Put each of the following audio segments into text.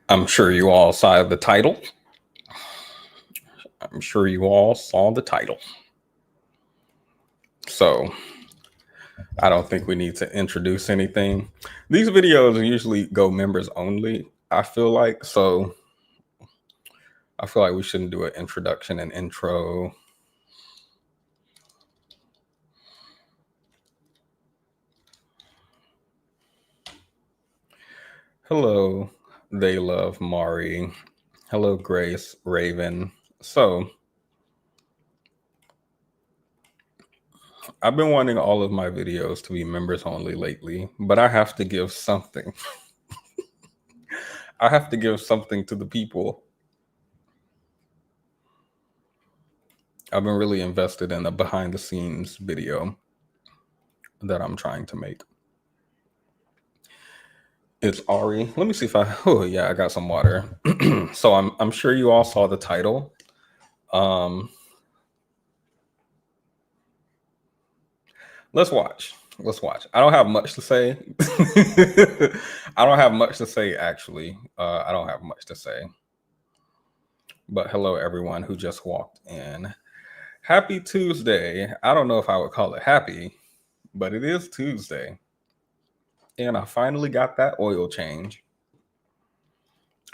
I'm sure you all saw the title. So I don't think we need to introduce anything. These videos usually go members only, I feel like. So I feel like we shouldn't do an introduction and intro. Hello, They Love Mari. Hello, Grace, Raven. So I've been wanting all of my videos to be members only lately, but I have to give something. I have to give something to the people. I've been really invested in a behind the scenes video that I'm trying to make. It's Ari. Let me see if I got some water. So I'm sure you all saw the title. Let's watch. I don't have much to say. I don't have much to say, actually. I don't have much to say. But hello, everyone who just walked in. Happy Tuesday. I don't know if I would call it happy, but it is Tuesday. And I finally got that oil change.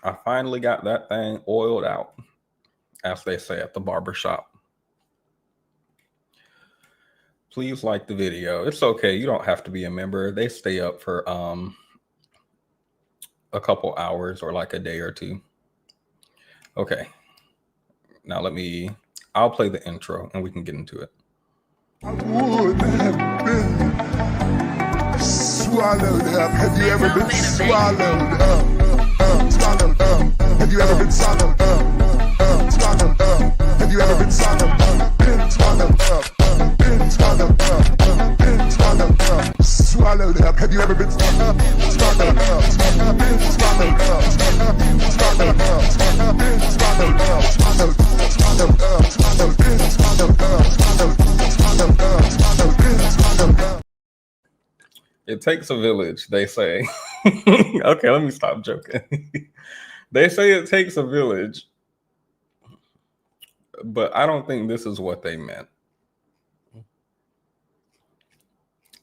I finally got that thing oiled out, as they say at the barber shop. Please like the video. It's okay. You don't have to be a member. They stay up for a couple hours or like a day or two. Okay. Now I'll play the intro and we can get into it. I would have been swallowed up. Have you ever been swallowed up? Swallowed up. Have you ever been swallowed up? Swallowed up. Have you ever been swallowed up? Been swallowed up. Been swallowed up. Been swallowed up. Swallowed up. Have you ever been swallowed up? Swallowed up. Been swallowed up. Swallowed up. Been swallowed up. Swallowed up. Swallowed up. Swallowed. Been swallowed up. Swallowed. It takes a village, they say. Okay, let me stop joking. They say it takes a village, but I don't think this is what they meant.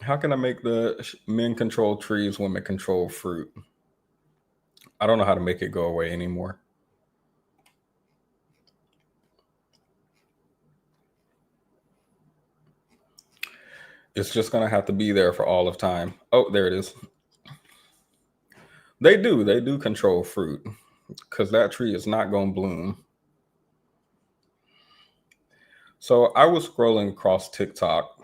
How can I make the men control trees, women control fruit? I don't know how to make it go away anymore. It's just going to have to be there for all of time. Oh, there it is. They do control fruit because that tree is not going to bloom. So I was scrolling across TikTok.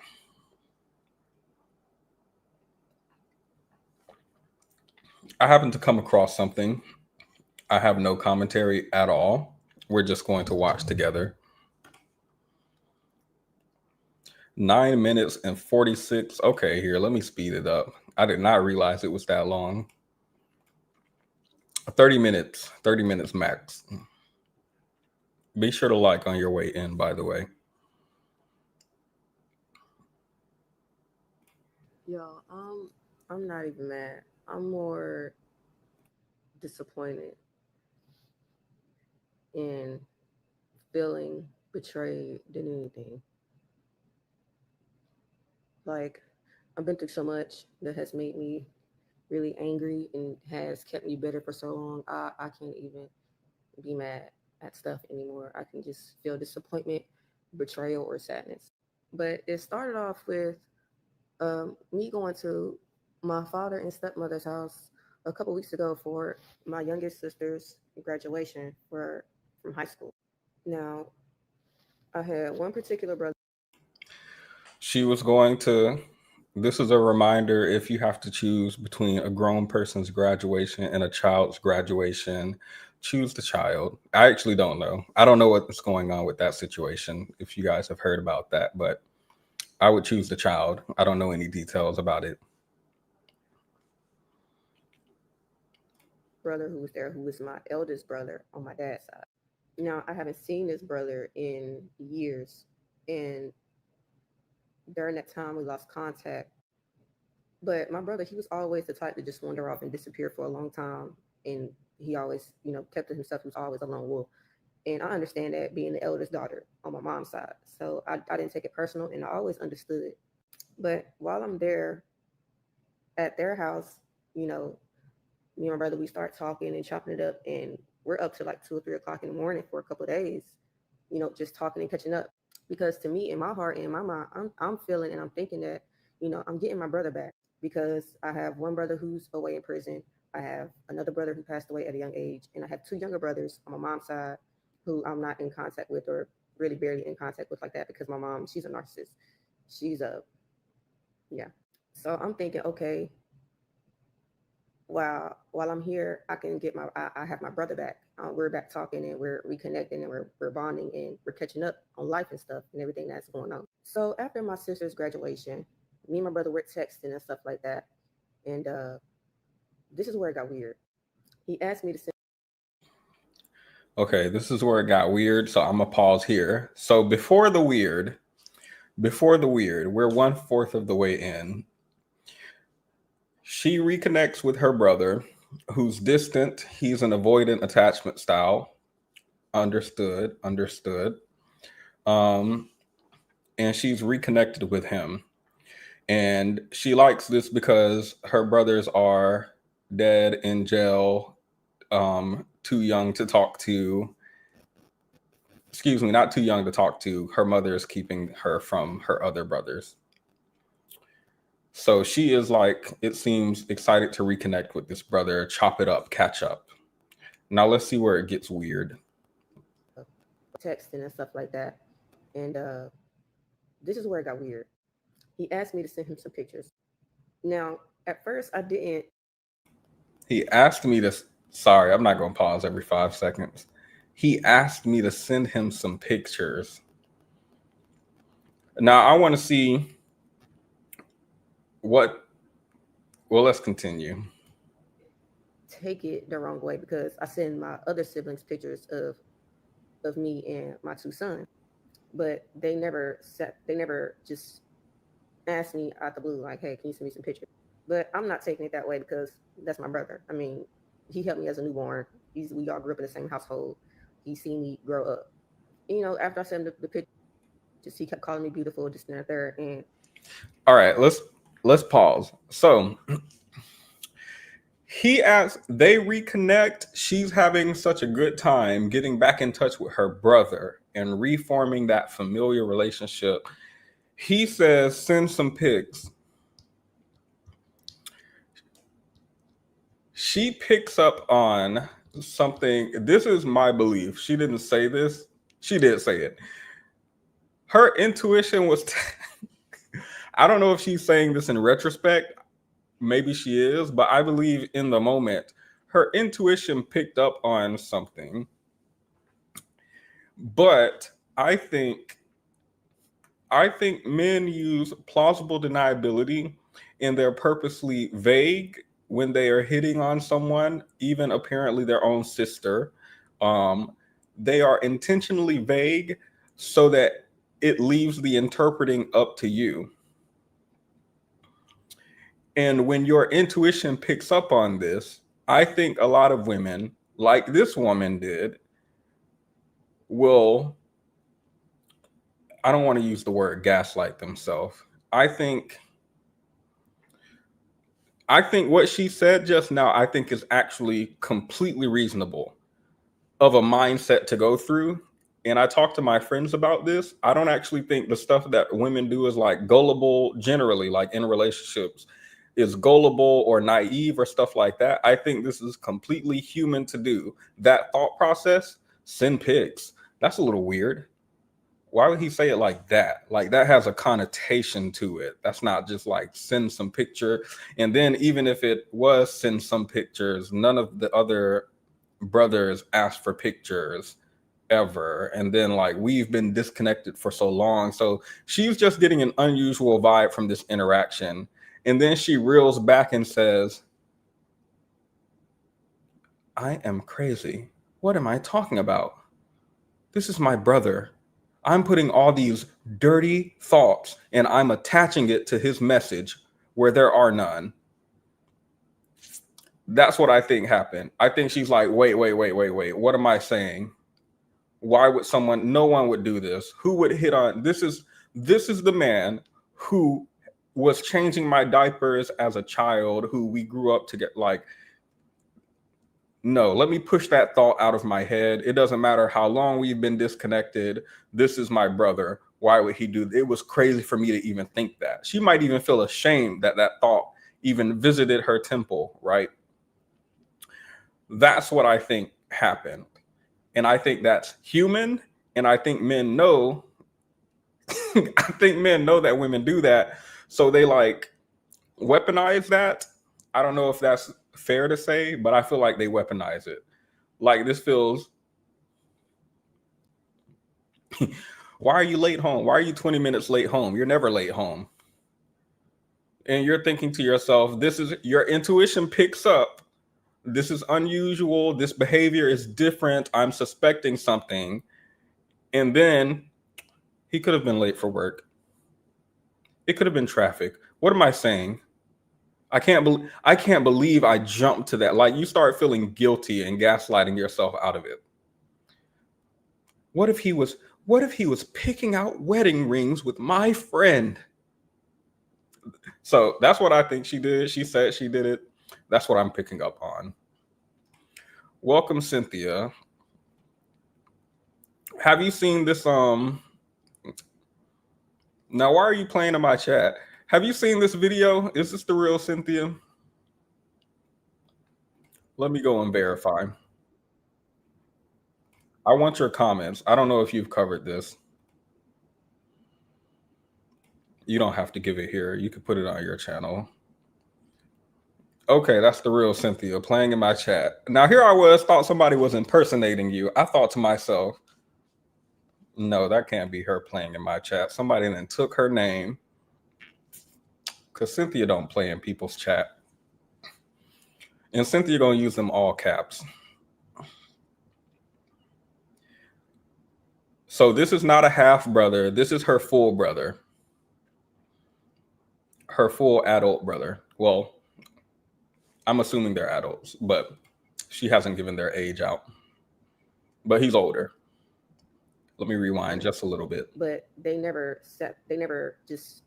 I happened to come across something. I have no commentary at all. We're just going to watch together. 9 minutes and 46. Okay, here, let me speed it up. I did not realize it was that long. 30 minutes max. Be sure to like on your way in, by the way. Yo, I'm not even mad. I'm more disappointed in feeling betrayed than anything. Like, I've been through so much that has made me really angry and has kept me bitter for so long. I can't even be mad at stuff anymore. I can just feel disappointment, betrayal, or sadness. But it started off with me going to my father and stepmother's house a couple weeks ago for my youngest sister's graduation from high school. Now, I had one particular brother. She was going to. This is a reminder, if you have to choose between a grown person's graduation and a child's graduation, choose the child. I actually don't know. I don't know what's going on with that situation, if you guys have heard about that, but I would choose the child. I don't know any details about it. Brother who was there, who was my eldest brother on my dad's side. Now, I haven't seen this brother in years, and during that time we lost contact. But my brother, he was always the type to just wander off and disappear for a long time. And he always, kept to himself. He was always a lone wolf. And I understand that being the eldest daughter on my mom's side. So I didn't take it personal and I always understood. But while I'm there at their house, you know, me and my brother, we start talking and chopping it up. And we're up to like 2 or 3 o'clock in the morning for a couple of days, just talking and catching up. Because to me, in my heart and in my mind, I'm feeling and I'm thinking that, I'm getting my brother back because I have one brother who's away in prison. I have another brother who passed away at a young age. And I have two younger brothers on my mom's side who I'm not in contact with or really barely in contact with like that because my mom, she's a narcissist. She's yeah. So I'm thinking, okay, while I'm here, I can get I have my brother back. We're back talking and we're reconnecting and we're bonding and we're catching up on life and stuff and everything that's going on. So after my sister's graduation, me and my brother were texting and stuff like that. And this is where it got weird. He asked me to send. Okay, this is where it got weird. So I'm gonna pause here. So before the weird, we're 1/4 of the way in. She reconnects with her brother, who's distant. He's an avoidant attachment style. Understood. And she's reconnected with him. And she likes this because her brothers are dead, in jail, too young to talk to. Excuse me, not too young to talk to. Her mother is keeping her from her other brothers. So she is like, it seems, excited to reconnect with this brother, chop it up, catch up. Now let's see where it gets weird. Texting and stuff like that. And this is where it got weird. He asked me to send him some pictures. Now, at first, I didn't. He asked me to, sorry, I'm not going to pause every 5 seconds. He asked me to send him some pictures. Now, I want to see well, let's continue. Take it the wrong way because I send my other siblings pictures of me and my two sons, but they never just asked me out the blue like, hey, can you send me some pictures? But I'm not taking it that way because that's my brother. I mean, he helped me as a newborn. We all grew up in the same household. He seen me grow up. After I sent him the pictures, he kept calling me beautiful, just and there. And all right, let's pause. So he asks, they reconnect. She's having such a good time getting back in touch with her brother and reforming that familial relationship. He says, send some pics. She picks up on something. This is my belief. She didn't say this. She did say it. Her intuition was, I don't know if she's saying this in retrospect. Maybe she is, but I believe in the moment, her intuition picked up on something. But I think men use plausible deniability and they're purposely vague when they are hitting on someone, even apparently their own sister. They are intentionally vague so that it leaves the interpreting up to you. And when your intuition picks up on this, I think a lot of women, like this woman did, will, I don't want to use the word gaslight themselves. I think what she said just now, I think is actually completely reasonable of a mindset to go through. And I talk to my friends about this. I don't actually think the stuff that women do is like gullible generally, like in relationships, is gullible or naive or stuff like that. I think this is completely human to do. That thought process, send pics. That's a little weird. Why would he say it like that? Like that has a connotation to it. That's not just like send some picture. And then even if it was send some pictures, none of the other brothers asked for pictures ever. And then like we've been disconnected for so long. So she's just getting an unusual vibe from this interaction. And then she reels back and says, I am crazy. What am I talking about? This is my brother. I'm putting all these dirty thoughts and I'm attaching it to his message where there are none. That's what I think happened. I think she's like, wait. What am I saying? Why would someone? No one would do this. Who would hit on? This is the man who was changing my diapers as a child, who we grew up to get like. No, let me push that thought out of my head. It doesn't matter how long we've been disconnected. This is my brother. Why would he do? It was crazy for me to even think that. She might even feel ashamed that that thought even visited her temple, right? That's what I think happened. And I think that's human. And I think men know, I think men know that women do that. So they like weaponize that. I don't know if that's fair to say, but I feel like they weaponize it. Like this feels, why are you late home? Why are you 20 minutes late home? You're never late home. And you're thinking to yourself, this is, your intuition picks up, this is unusual, this behavior is different, I'm suspecting something. And then he could have been late for work. It could have been traffic. What am I saying? I can't believe I jumped to that. Like, you start feeling guilty and gaslighting yourself out of it. What if he was picking out wedding rings with my friend? So that's what I think she did. She said she did it. That's what I'm picking up on. Welcome, Cynthia. Have you seen this? Now, why are you playing in my chat? Have you seen this video? Is this the real Cynthia? Let me go and verify. I want your comments. I don't know if you've covered this. You don't have to give it here. You can put it on your channel. Okay, that's the real Cynthia playing in my chat. Now, here I was, thought somebody was impersonating you. I thought to myself, no, that can't be her playing in my chat. Somebody then took her name, because Cynthia don't play in people's chat. And Cynthia gonna use them all caps. So this is not a half brother. This is her full brother. Her full adult brother. Well, I'm assuming they're adults, but she hasn't given their age out. But he's older. Let me rewind just a little bit. But they never just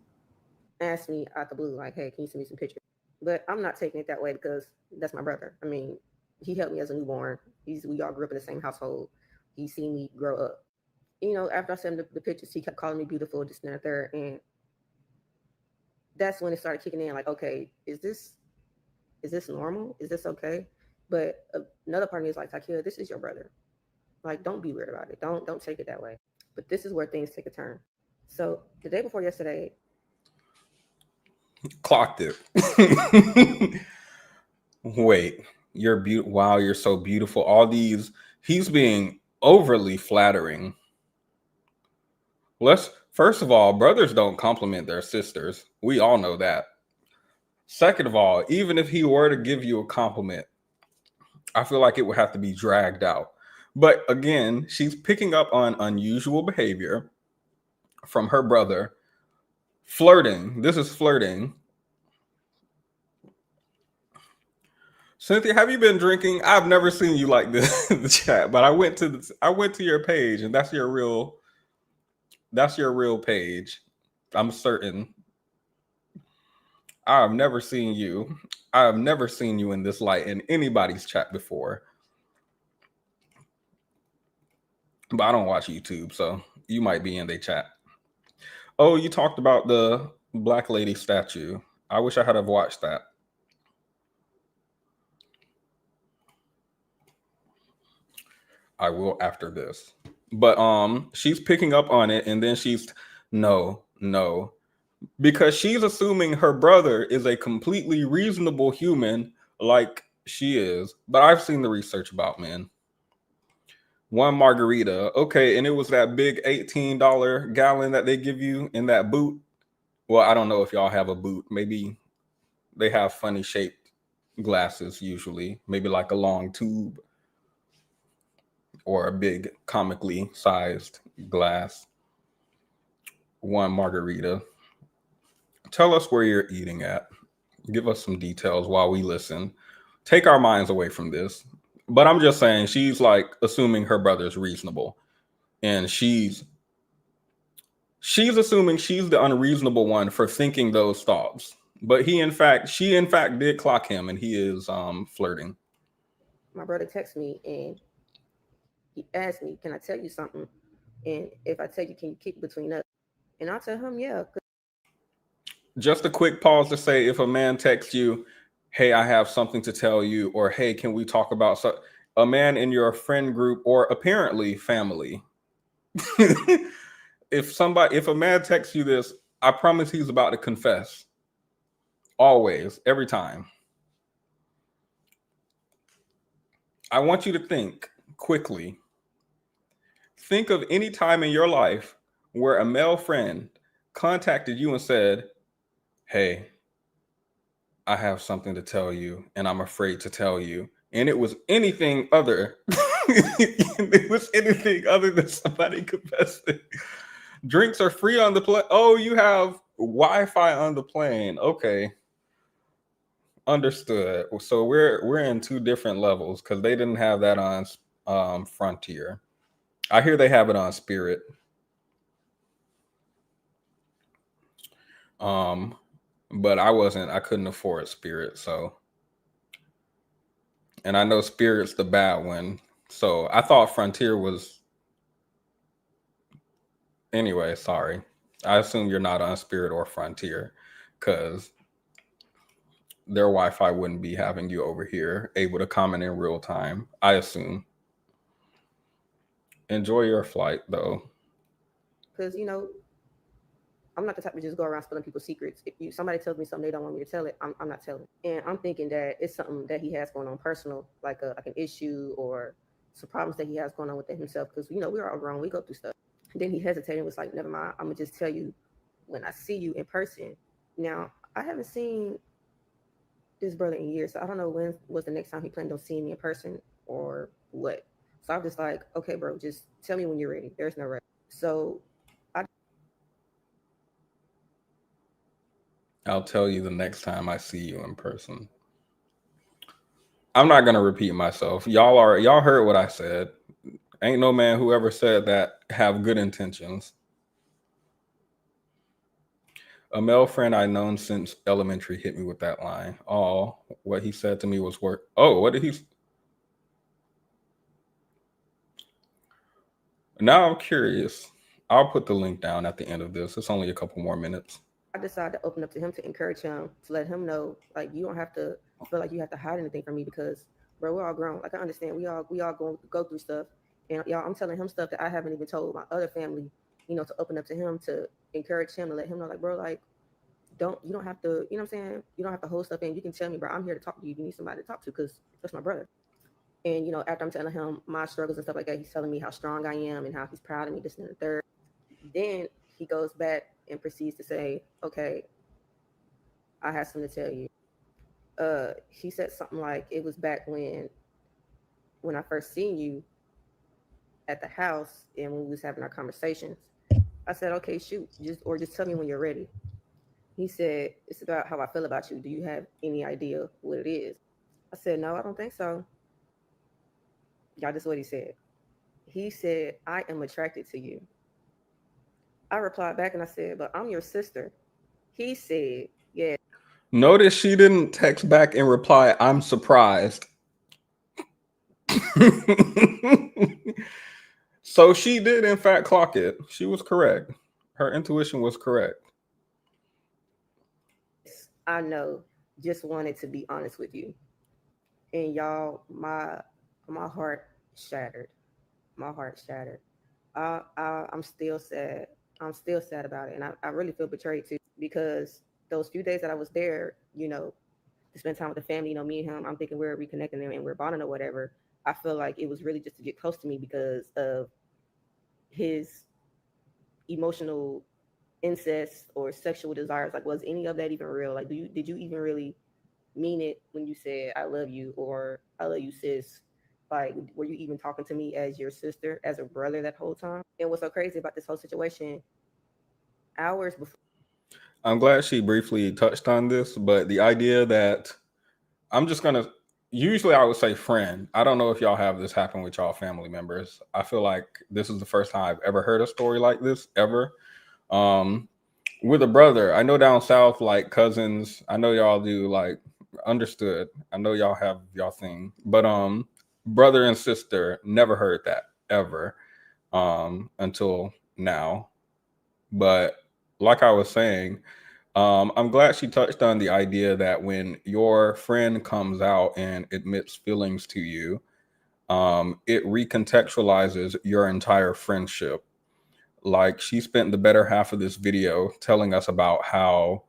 asked me out the blue, like, hey, can you send me some pictures? But I'm not taking it that way because that's my brother. I mean, he helped me as a newborn. We all grew up in the same household. He's seen me grow up. You know, after I sent him the pictures, he kept calling me beautiful, this and that, third. And that's when it started kicking in, like, okay, is this normal? Is this okay? But another part of me is like, Takia, this is your brother. Like, don't be weird about it. Don't take it that way. But this is where things take a turn. So the day before yesterday, clocked it. Wait, you're beautiful. Wow, you're so beautiful. All these, he's being overly flattering. First of all, brothers don't compliment their sisters. We all know that. Second of all, even if he were to give you a compliment, I feel like it would have to be dragged out. But again, she's picking up on unusual behavior from her brother. Flirting. This is flirting. Cynthia, have you been drinking? I've never seen you like this in the chat, but I went to your page, and that's your real page. I'm certain. I've never seen you in this light in anybody's chat before. But I don't watch YouTube, so you might be in their chat. Oh, you talked about the Black Lady statue. I wish I had have watched that. I will after this. But she's picking up on it, and then she's no, because she's assuming her brother is a completely reasonable human like she is. But I've seen the research about men. One margarita, okay, and it was that big $18 gallon that they give you in that boot. Well, I don't know if y'all have a boot. Maybe they have funny shaped glasses usually, maybe like a long tube or a big comically sized glass. One margarita. Tell us where you're eating at. Give us some details while we listen. Take our minds away from this. But I'm just saying, she's like assuming her brother's reasonable, and she's assuming she's the unreasonable one for thinking those thoughts. But she in fact did clock him, and he is flirting. My brother texted me and he asked me, "Can I tell you something? And if I tell you, can you keep it between us?" And I tell him, "Yeah." Just a quick pause to say, if a man texts you, "Hey, I have something to tell you," or "Hey, can we talk about a man in your friend group or apparently family?" If a man texts you this, I promise he's about to confess. Always, every time. I want you to think quickly. Think of any time in your life where a male friend contacted you and said, "Hey, I have something to tell you, and I'm afraid to tell you." And it was anything other. It was anything other than somebody confessing. Drinks are free on the plane. Oh, you have Wi-Fi on the plane. Okay. Understood. So we're in two different levels because they didn't have that on Frontier. I hear they have it on Spirit. But I couldn't afford Spirit, so, and I know Spirit's the bad one. So I thought Frontier was, anyway, sorry. I assume you're not on Spirit or Frontier because their Wi-Fi wouldn't be having you over here able to comment in real time, I assume. Enjoy your flight though. Because, I'm not the type to just go around spilling people's secrets. If somebody tells me something they don't want me to tell it, I'm not telling. And I'm thinking that it's something that he has going on personal, like an issue or some problems that he has going on with it himself. Because we're all grown, we go through stuff. And then he hesitated and was like, "Never mind, I'm gonna just tell you when I see you in person." Now I haven't seen this brother in years, so I don't know when was the next time he planned on seeing me in person or what. So I'm just like, "Okay, bro, just tell me when you're ready. There's no rush." So I'll tell you the next time I see you in person. I'm not gonna repeat myself. Y'all heard what I said. Ain't no man who ever said that have good intentions. A male friend I known since elementary hit me with that line. Oh, what he said to me was work. Oh, what did he? Now I'm curious. I'll put the link down at the end of this. It's only a couple more minutes. I decided to open up to him to encourage him, to let him know, like, you don't have to feel like you have to hide anything from me because, bro, we're all grown. Like, I understand we all go through stuff, and y'all, I'm telling him stuff that I haven't even told my other family. To open up to him, to encourage him, to let him know, like, bro, like, you don't have to, you know what I'm saying? You don't have to hold stuff in. You can tell me, bro, I'm here to talk to you if you need somebody to talk to, because that's my brother. And after I'm telling him my struggles and stuff like that, he's telling me how strong I am and how he's proud of me, this and the third. Then he goes back and proceeds to say, "Okay, I have something to tell you." He said something like, "It was back when I first seen you at the house and when we was having our conversations." I said, "Okay, shoot, just tell me when you're ready." He said, "It's about how I feel about you. Do you have any idea what it is?" I said, "No, I don't think so." Y'all, this is what he said. He said, "I am attracted to you." I replied back and I said, "But I'm your sister." He said, "Yeah." Notice she didn't text back and reply, "I'm surprised." So she did, in fact, clock it. She was correct. Her intuition was correct. I know. Just wanted to be honest with you. And y'all, my heart shattered. My heart shattered. I'm still sad. I'm still sad about it, and I really feel betrayed too, because those few days that I was there, to spend time with the family, me and him, I'm thinking we're reconnecting and we're bonding or whatever. I feel like it was really just to get close to me because of his emotional incest or sexual desires. Like, was any of that even real? Like, did you even really mean it when you said "I love you" or "I love you, sis"? Like, were you even talking to me as your sister, as a brother that whole time? And what's so crazy about this whole situation, hours before I'm glad she briefly touched on this, but the idea that I'm just gonna usually I would say friend. I don't know if y'all have this happen with y'all family members. I feel like this is the first time I've ever heard a story like this ever. Um with a brother. I know down south, like cousins, I know y'all do like understood. I know y'all have y'all thing. But brother and sister, never heard that ever until now. But like I was saying, I'm glad she touched on the idea that when your friend comes out and admits feelings to you, it recontextualizes your entire friendship. Like she spent the better half of this video telling us about how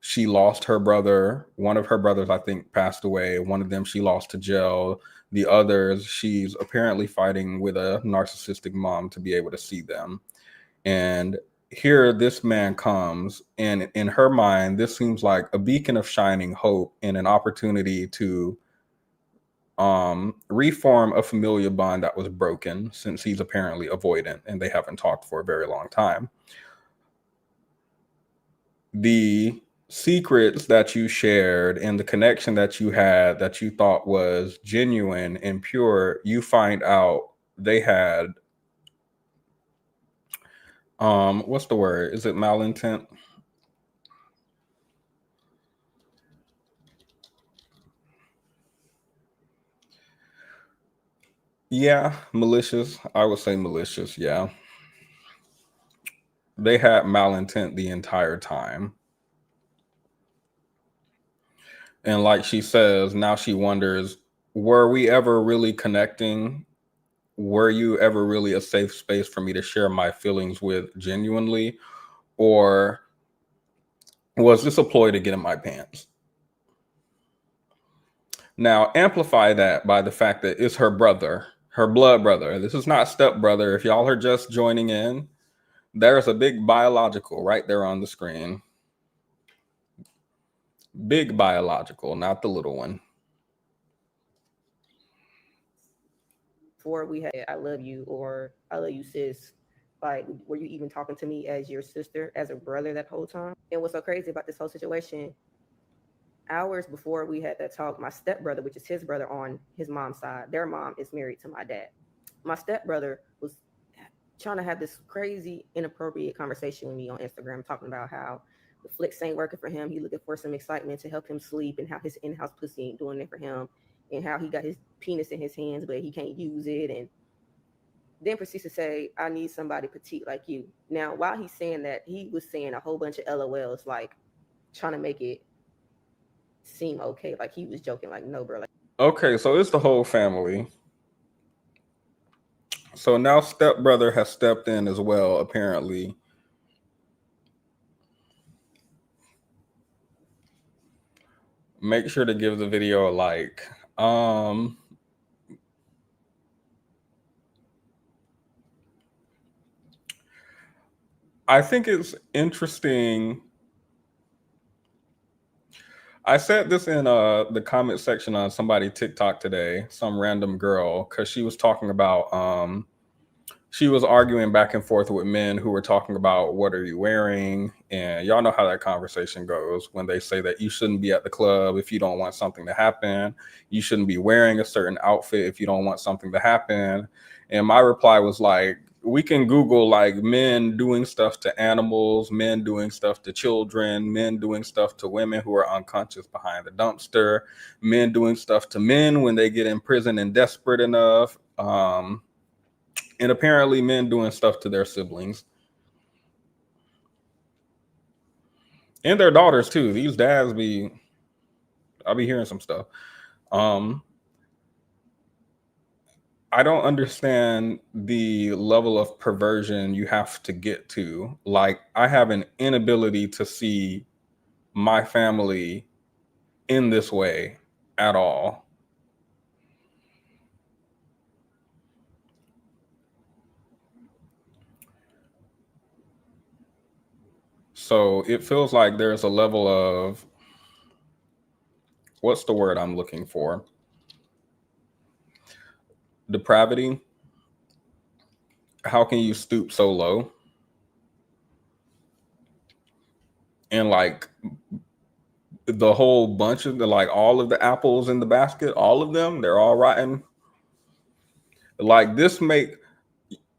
she lost her brother. One of her brothers, I think, passed away. One of them she lost to jail. The others, she's apparently fighting with a narcissistic mom to be able to see them. And here this man comes, and in her mind, this seems like a beacon of shining hope and an opportunity to reform a familial bond that was broken, since he's apparently avoidant and they haven't talked for a very long time. The secrets that you shared and the connection that you had that you thought was genuine and pure, you find out they had what's the word? Is it malintent? Yeah, malicious. I would say malicious. Yeah. They had malintent the entire time. And like she says, now she wonders, were we ever really connecting? Were you ever really a safe space for me to share my feelings with genuinely? Or was this a ploy to get in my pants? Now, amplify that by the fact that it's her brother, her blood brother. This is not stepbrother. If y'all are just joining in, there's a big biological right there on the screen. Big biological, not the little one. Before we had I love you or I love you, sis. Like, were you even talking to me as your sister, as a brother that whole time? And what's so crazy about this whole situation, hours before we had that talk, my stepbrother, which is his brother on his mom's side, their mom is married to my dad. My stepbrother was trying to have this crazy, inappropriate conversation with me on Instagram, talking about how the flicks ain't working for him. He looking for some excitement to help him sleep, and how his in-house pussy ain't doing it for him, and how he got his penis in his hands, but he can't use it. And then proceeds to say, I need somebody petite like you. Now, while he's saying that, he was saying a whole bunch of LOLs, like trying to make it seem okay. Like he was joking, like, no, bro. Like, Okay, so it's the whole family. So now stepbrother has stepped in as well, apparently. Make sure to give the video a like. I think it's interesting. I said this in the comment section on somebody TikTok today, some random girl, because she was talking about she was arguing back and forth with men who were talking about what are you wearing, and y'all know how that conversation goes when they say that you shouldn't be at the club if you don't want something to happen, you shouldn't be wearing a certain outfit if you don't want something to happen. And my reply was like, we can Google like men doing stuff to animals, men doing stuff to children, men doing stuff to women who are unconscious behind the dumpster, men doing stuff to men when they get in prison and desperate enough, and apparently men doing stuff to their siblings and their daughters too. These dads I'll be hearing some stuff. I don't understand the level of perversion you have to get to. Like, I have an inability to see my family in this way at all. So it feels like there's a level of, what's the word I'm looking for? Depravity. How can you stoop so low? and like the whole bunch of the like all of the apples in the basket, all of them, they're all rotten. Like this make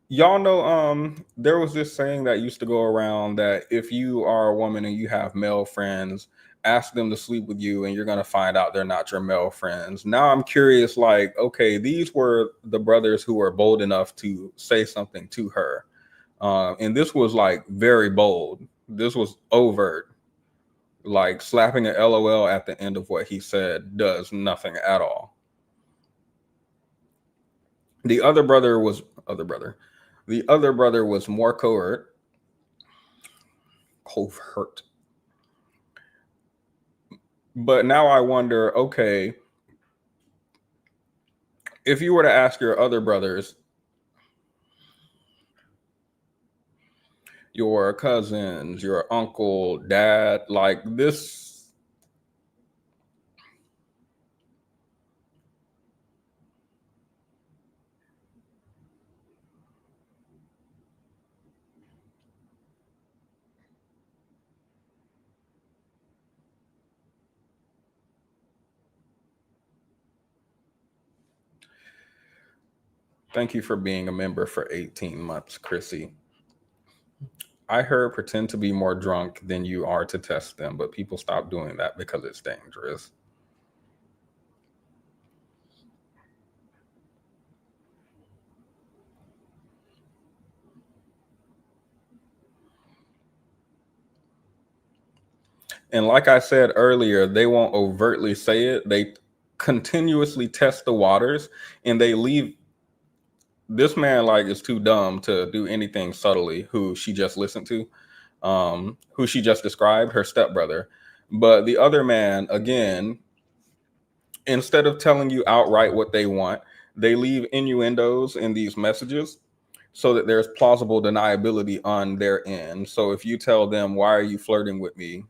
y'all know there was this saying that used to go around that if you are a woman and you have male friends, ask them to sleep with you and you're going to find out they're not your male friends. Now I'm curious, like, okay, these were the brothers who were bold enough to say something to her, and this was like very bold. This was overt. Like slapping an LOL at the end of what he said does nothing at all. The other brother was more covert. But now I wonder, okay, if you were to ask your other brothers, your cousins, your uncle, dad, like this. Thank you for being a member for 18 months, Chrissy. I heard pretend to be more drunk than you are to test them, but people stop doing that because it's dangerous. And like I said earlier, they won't overtly say it. They continuously test the waters and they leave. This man like is too dumb to do anything subtly, who she just listened to, who she just described, her stepbrother. But the other man, again, instead of telling you outright what they want, they leave innuendos in these messages so that there's plausible deniability on their end. So if you tell them, why are you flirting with me?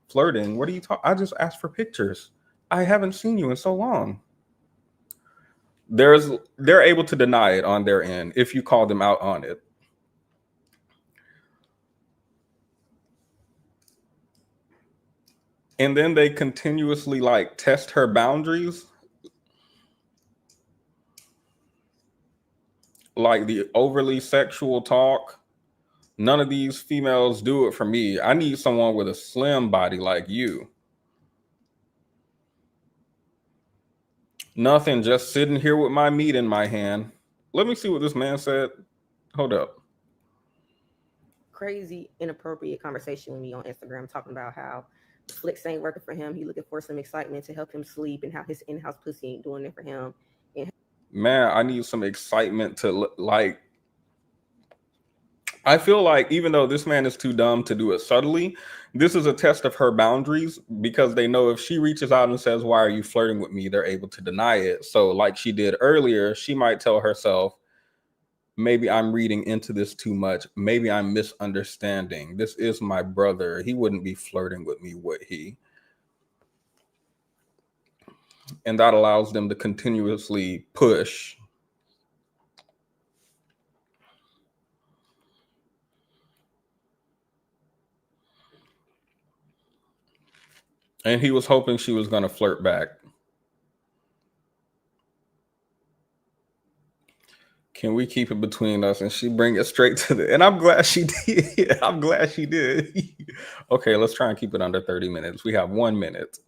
Flirting? What are you talking? I just asked for pictures. I haven't seen you in so long. They're able to deny it on their end if you call them out on it. And then they continuously like test her boundaries. Like the overly sexual talk. None of these females do it for me. I need someone with a slim body like you. Nothing, just sitting here with my meat in my hand. Let me see what this man said. Hold up. Crazy, inappropriate conversation with me on Instagram talking about how the flicks ain't working for him. He looking for some excitement to help him sleep and how his in-house pussy ain't doing it for him. Man, I need some excitement to like. I feel like even though this man is too dumb to do it subtly, this is a test of her boundaries because they know if she reaches out and says, why are you flirting with me? They're able to deny it. So like she did earlier, she might tell herself, maybe I'm reading into this too much. Maybe I'm misunderstanding. This is my brother. He wouldn't be flirting with me, would he? And that allows them to continuously push. And he was hoping she was going to flirt back. Can we keep it between us? And she bring it straight to the, and I'm glad she did. I'm glad she did. Okay, let's try and keep it under 30 minutes. We have 1 minute.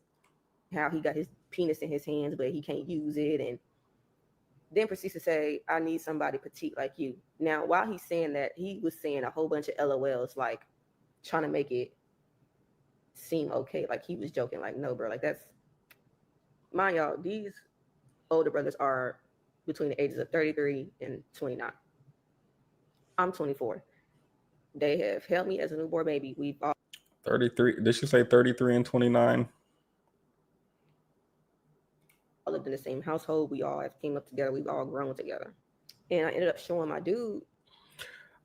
How he got his penis in his hands, but he can't use it. And then proceeds to say, I need somebody petite like you. Now, while he's saying that, he was saying a whole bunch of LOLs, like trying to make it seem okay. Like he was joking, like, no, bro, like that's, mind y'all, these older brothers are between the ages of 33 and 29. I'm 24. They have held me as a newborn baby. We've all 33. Did she say 33 and 29? lived in the same household. We all have came up together. We've all grown together. And I ended up showing my dude.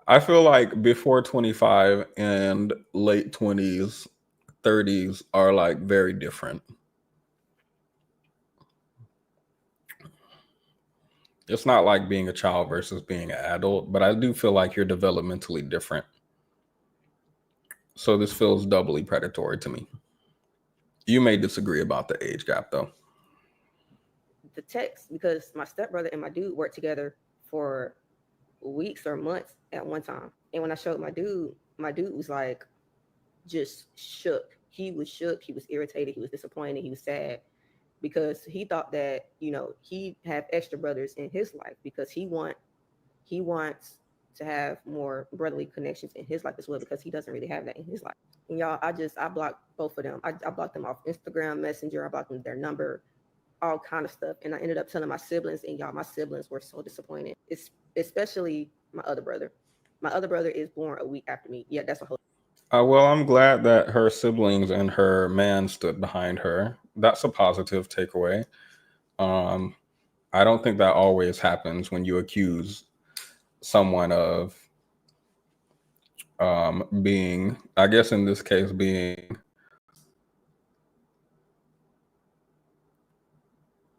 I feel like before 25 and late 20s, 30s are like very different. It's not like being a child versus being an adult, but I do feel like you're developmentally different. So this feels doubly predatory to me. You may disagree about the age gap, though. The text, because my stepbrother and my dude worked together for weeks or months at one time. And when I showed my dude was like just shook. He was shook. He was irritated. He was disappointed. He was sad because he thought that, you know, he had extra brothers in his life because he wants to have more brotherly connections in his life as well because he doesn't really have that in his life. And y'all, I blocked both of them. I blocked them off Instagram Messenger. I blocked them their number, all kind of stuff. And I ended up telling my siblings, and y'all, my siblings were so disappointed. It's especially my other brother. My other brother is born a week after me. Yeah, that's a whole. Well, I'm glad that her siblings and her man stood behind her. That's a positive takeaway. I don't think that always happens when you accuse someone of being, I guess in this case, being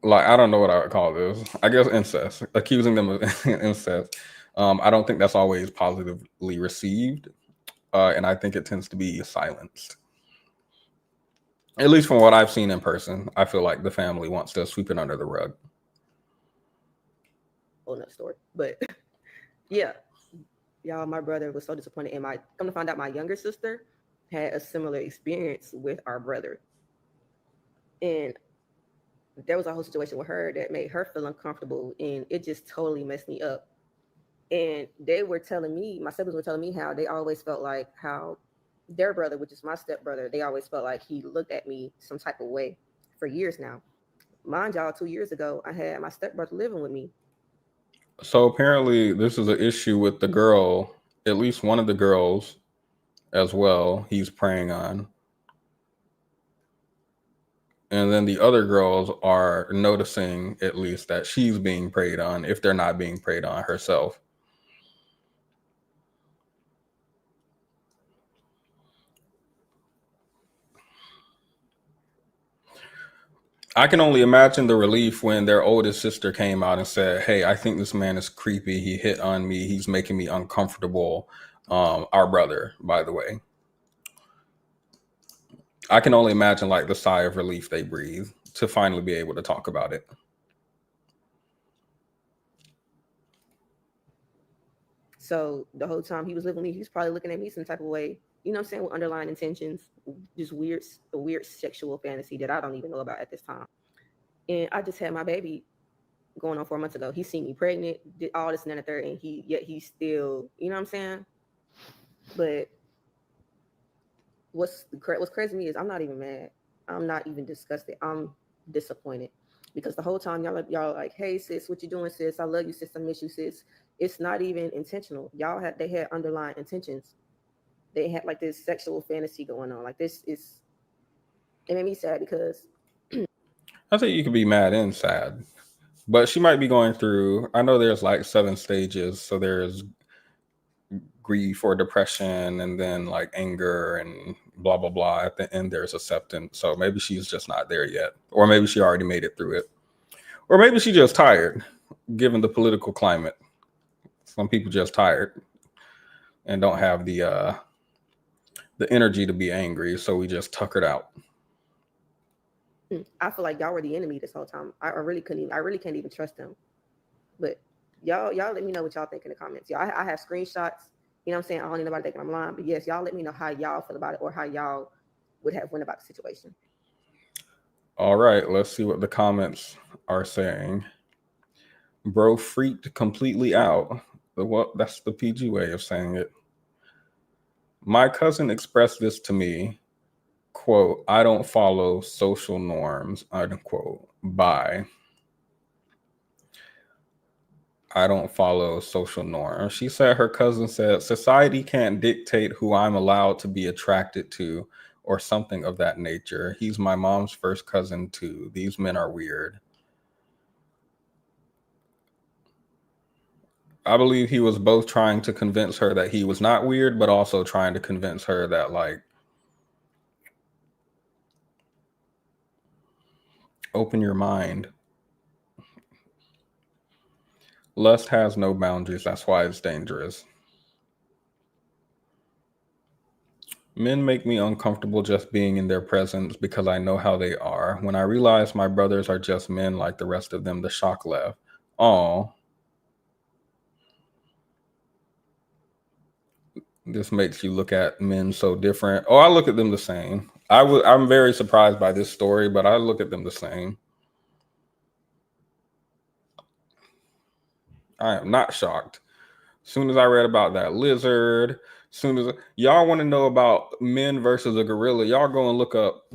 like, I don't know what I would call this. I guess incest, accusing them of incest. I don't think that's always positively received. And I think it tends to be silenced. At least from what I've seen in person, I feel like the family wants to sweep it under the rug. Whole nother story. But yeah, y'all, my brother was so disappointed. And come to find out, my younger sister had a similar experience with our brother. And there was a whole situation with her that made her feel uncomfortable, and it just totally messed me up. And they were telling me, my siblings were telling me how they always felt like how their brother, which is my stepbrother, they always felt like he looked at me some type of way for years now. Mind y'all, 2 years ago, I had my stepbrother living with me. So apparently this is an issue with the girl, at least one of the girls as well, he's preying on. And then the other girls are noticing at least that she's being preyed on if they're not being preyed on herself. I can only imagine the relief when their oldest sister came out and said, "Hey, I think this man is creepy. He hit on me. He's making me uncomfortable." Our brother, by the way. I can only imagine like the sigh of relief they breathe to finally be able to talk about it. So the whole time he was living with me, he was probably looking at me some type of way, you know what I'm saying, with underlying intentions, just a weird sexual fantasy that I don't even know about at this time. And I just had my baby going on 4 months ago. He seen me pregnant, did all this and that and third, and he's still, you know what I'm saying? But what's crazy to me is I'm not even mad. I'm not even disgusted. I'm disappointed because the whole time y'all like, "Hey sis, what you doing, sis? I love you, sis. I miss you, sis." It's not even intentional. They had underlying intentions. They had like this sexual fantasy going on. Like it made me sad because I think you can be mad and sad, but she might be going through, I know there's like 7 stages. So there's grief or depression, and then like anger and blah, blah, blah. At the end, there's acceptance. So maybe she's just not there yet. Or maybe she already made it through it. Or maybe she's just tired, given the political climate. Some people just tired and don't have the energy to be angry. So we just tuckered out. I feel like y'all were the enemy this whole time. I really can't even trust them. But y'all let me know what y'all think in the comments. Y'all, I have screenshots. You know what I'm saying? I don't need nobody thinking I'm lying. But yes, y'all let me know how y'all feel about it or how y'all would have went about the situation. All right, let's see what the comments are saying. Bro freaked completely out. Well, that's the PG way of saying it. My cousin expressed this to me, quote, "I don't follow social norms," unquote. Bye. I don't follow social norms. She said her cousin said, "Society can't dictate who I'm allowed to be attracted to," or something of that nature. "He's my mom's first cousin too. These men are weird." I believe he was both trying to convince her that he was not weird, but also trying to convince her that, like, open your mind. Lust has no boundaries. That's why it's dangerous. Men make me uncomfortable just being in their presence because I know how they are. When I realize my brothers are just men like the rest of them, the shock left. Oh, this makes you look at men so different. Oh, I look at them the same. I'm very surprised by this story, but I look at them the same. I am not shocked. Soon as I read about that lizard, soon as y'all want to know about men versus a gorilla, y'all go and look up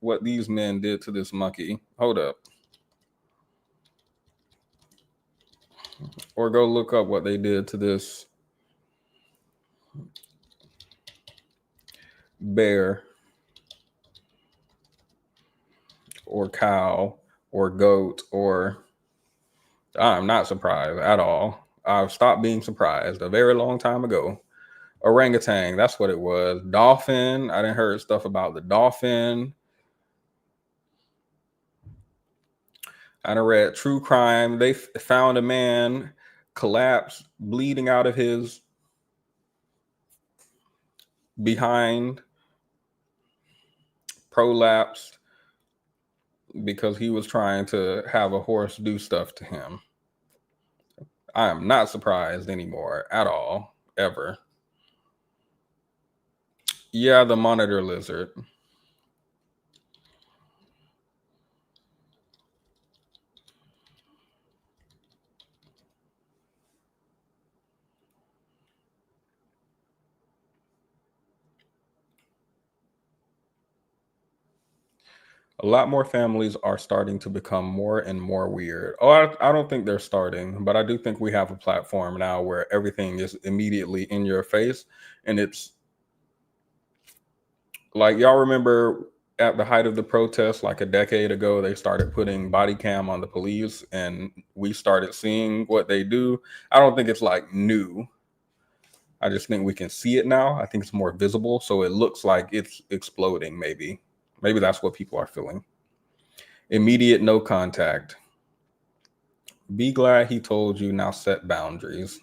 what these men did to this monkey. Hold up. Or go look up what they did to this bear or cow or goat, or I'm not surprised at all. I've stopped being surprised a very long time ago. Orangutan, that's what it was. Dolphin, I didn't heard stuff about the dolphin. I done read true crime. They found a man collapsed, bleeding out of his behind, prolapsed, because he was trying to have a horse do stuff to him. I am not surprised anymore at all, ever. Yeah, the monitor lizard. A lot more families are starting to become more and more weird. Oh, I don't think they're starting, but I do think we have a platform now where everything is immediately in your face. And it's like, y'all remember at the height of the protest, like a decade ago, they started putting body cam on the police and we started seeing what they do. I don't think it's like new. I just think we can see it now. I think it's more visible. So it looks like it's exploding, maybe. Maybe that's what people are feeling. Immediate no contact. Be glad he told you, now set boundaries.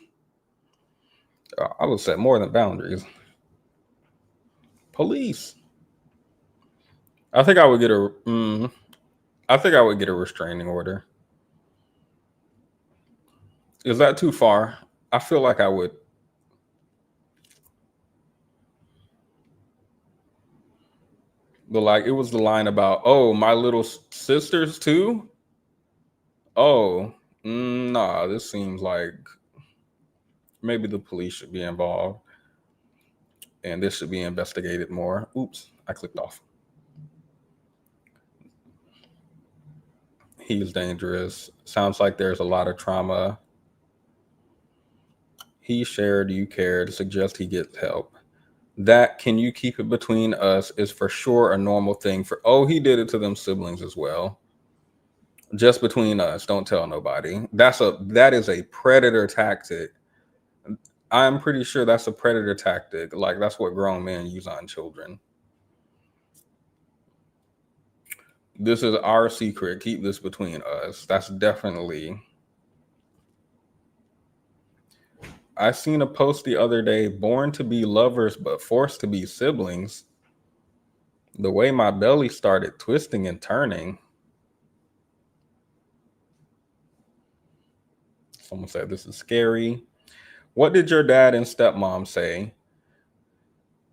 I would set more than boundaries. Police. I think I would get I think I would get a restraining order. Is that too far? I feel like I would. But like, it was the line about, oh, my little sisters too. Oh, nah. This seems like maybe the police should be involved, and this should be investigated more. Oops, I clicked off. He's dangerous. Sounds like there's a lot of trauma. He shared, you cared, suggest he gets help. That can you keep it between us is for sure a normal thing for, oh, he did it to them siblings as well. Just between us, don't tell nobody. That is a predator tactic. I'm pretty sure that's a predator tactic. Like, that's what grown men use on children. This is our secret. Keep this between us. That's definitely. I seen a post the other day, born to be lovers but forced to be siblings. The way my belly started twisting and turning. Someone said this is scary. What did your dad and stepmom say?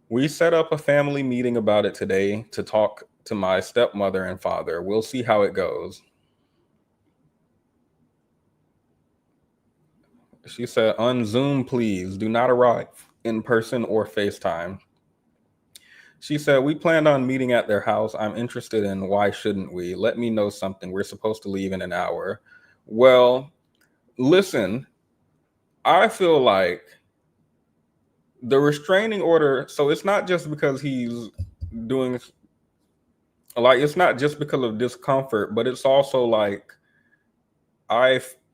We set up a family meeting about it today to talk to my stepmother and father. We'll see how it goes. She said, on Zoom, please. Do not arrive in person or FaceTime. She said, we planned on meeting at their house. I'm interested in why shouldn't we? Let me know something. We're supposed to leave in an hour. Well, listen, I feel like the restraining order, so it's not just because he's doing, like, it's not just because of discomfort, but it's also like,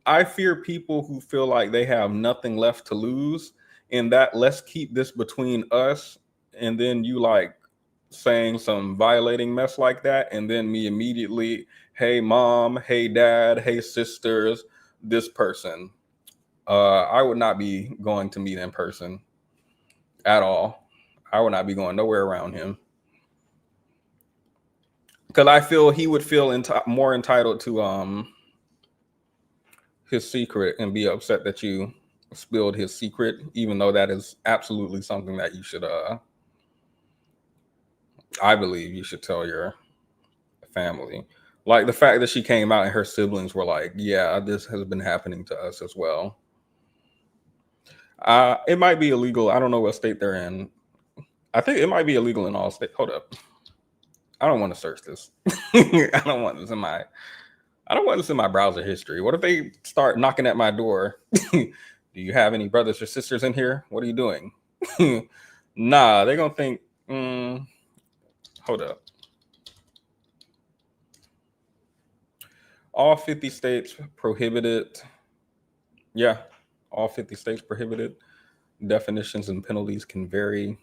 I fear people who feel like they have nothing left to lose, and that let's keep this between us, and then you like saying some violating mess like that, and then me immediately, hey mom, hey dad, hey sisters, this person. I would not be going to meet in person at all. I would not be going nowhere around him. Because I feel he would feel more entitled to his secret and be upset that you spilled his secret, even though that is absolutely something that you should I believe you should tell your family. Like the fact that she came out and her siblings were like, yeah, this has been happening to us as well. It might be illegal. I don't know what state they're in. I think it might be illegal in all states. Hold up. I don't want to search this. I don't want this in my browser history. What if they start knocking at my door? Do you have any brothers or sisters in here? What are you doing? Nah, they're gonna think, hold up. All 50 states prohibited. Yeah, all 50 states prohibited. Definitions and penalties can vary.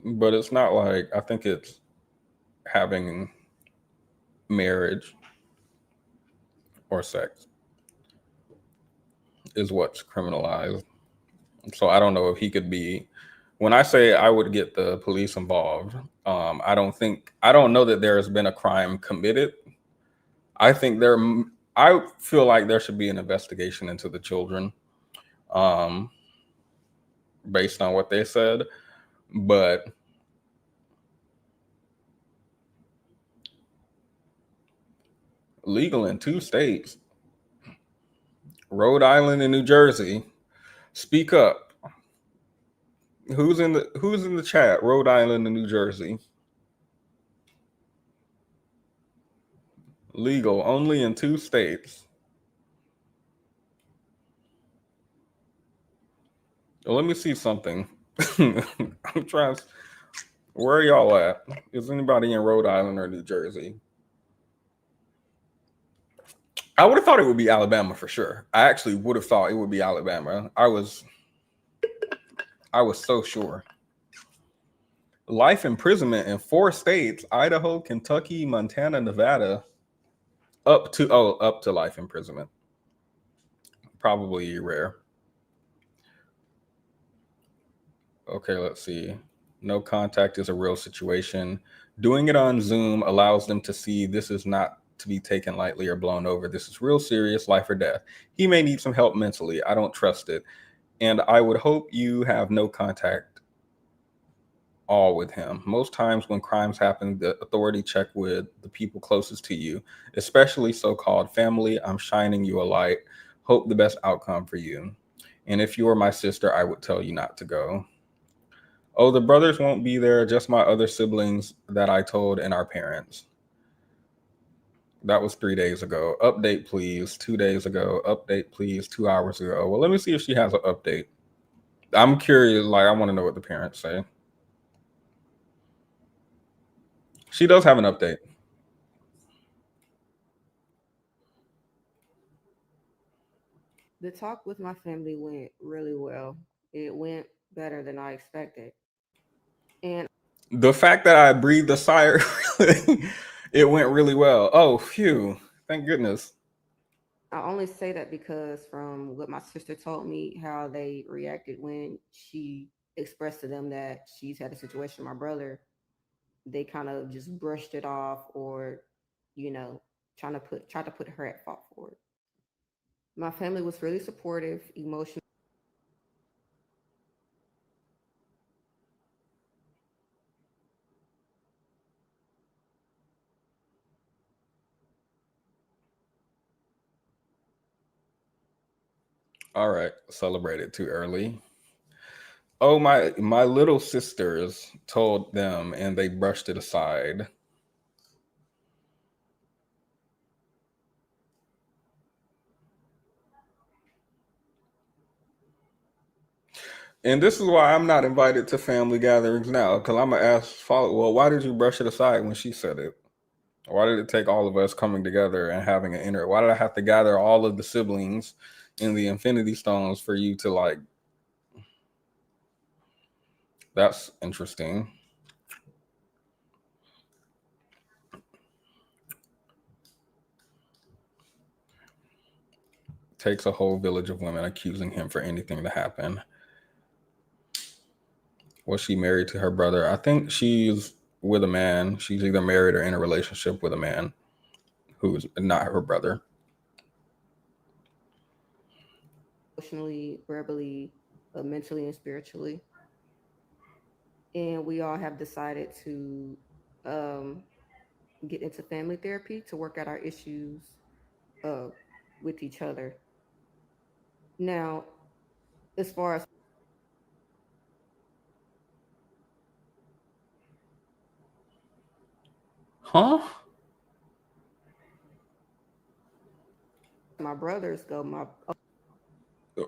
But it's not like, I think it's having marriage or sex is what's criminalized. So I don't know if he could be, when I say I would get the police involved, I don't know that there has been a crime committed. I feel like there should be an investigation into the children, based on what they said, but legal in 2 states, Rhode Island and New Jersey. Speak up. Who's in the chat? Rhode Island and New Jersey. Legal only in 2 states. Well, let me see something. I'm trying. Where are y'all at? Is anybody in Rhode Island or New Jersey? I would have thought it would be Alabama for sure. I actually would have thought it would be Alabama. I was so sure. Life imprisonment in 4 states: Idaho, Kentucky, Montana, Nevada. Up to life imprisonment. Probably rare. Okay, let's see. No contact is a real situation. Doing it on Zoom allows them to see this is not to be taken lightly or blown over. This is real serious, life or death. He may need some help mentally. I don't trust it. And I would hope you have no contact all with him. Most times when crimes happen, the authority check with the people closest to you, especially so-called family. I'm shining you a light. Hope the best outcome for you. And if you were my sister, I would tell you not to go. Oh, the brothers won't be there, just my other siblings that I told and our parents. That was 3 days ago. Update, please. 2 days ago. Update, please. 2 hours ago. Well, let me see if she has an update. I'm curious. Like, I want to know what the parents say. She does have an update. The talk with my family went really well. It went better than I expected. And The fact that I breathed a sigh, it went really well. Oh, phew. Thank goodness. I only say that because from what my sister told me, how they reacted when she expressed to them that she's had a situation with my brother, they kind of just brushed it off, or, you know, tried to put her at fault for it. My family was really supportive, emotional. All right. Celebrated too early. Oh, my little sisters told them and they brushed it aside. And this is why I'm not invited to family gatherings now, because I'm gonna well, why did you brush it aside when she said it? Why did it take all of us coming together and having an inner? Why did I have to gather all of the siblings in the Infinity Stones for you to like? That's interesting. takes a whole village of women accusing him for anything to happen. Was she married to her brother? I think she's with a man. She's either married or in a relationship with a man who's not her brother. Emotionally, verbally, mentally, and spiritually. And we all have decided to get into family therapy to work out our issues uh, with each other. Now, as far as Huh? my brothers go,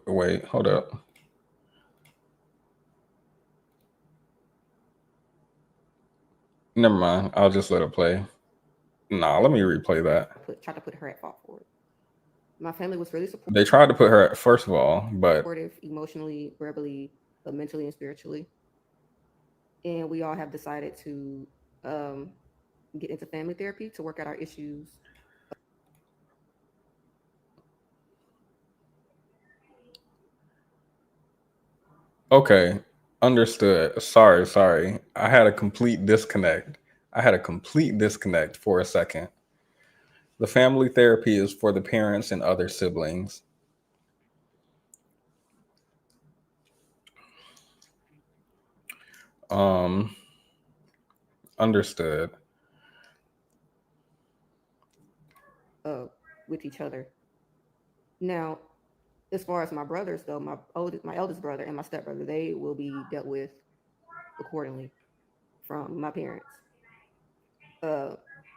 Wait, hold up. Never mind. I'll just let it play. Nah, let me replay that. Tried to put her at fault for it. My family was really supportive. They tried to put her at first of all, but Emotionally, verbally, mentally, and spiritually. And we all have decided to get into family therapy to work out our issues. okay, understood. Sorry. I had a complete disconnect. For a second. The family therapy is for the parents and other siblings. Understood. With each other. Now, as far as my brothers go, my eldest brother and my stepbrother, they will be dealt with accordingly from my parents.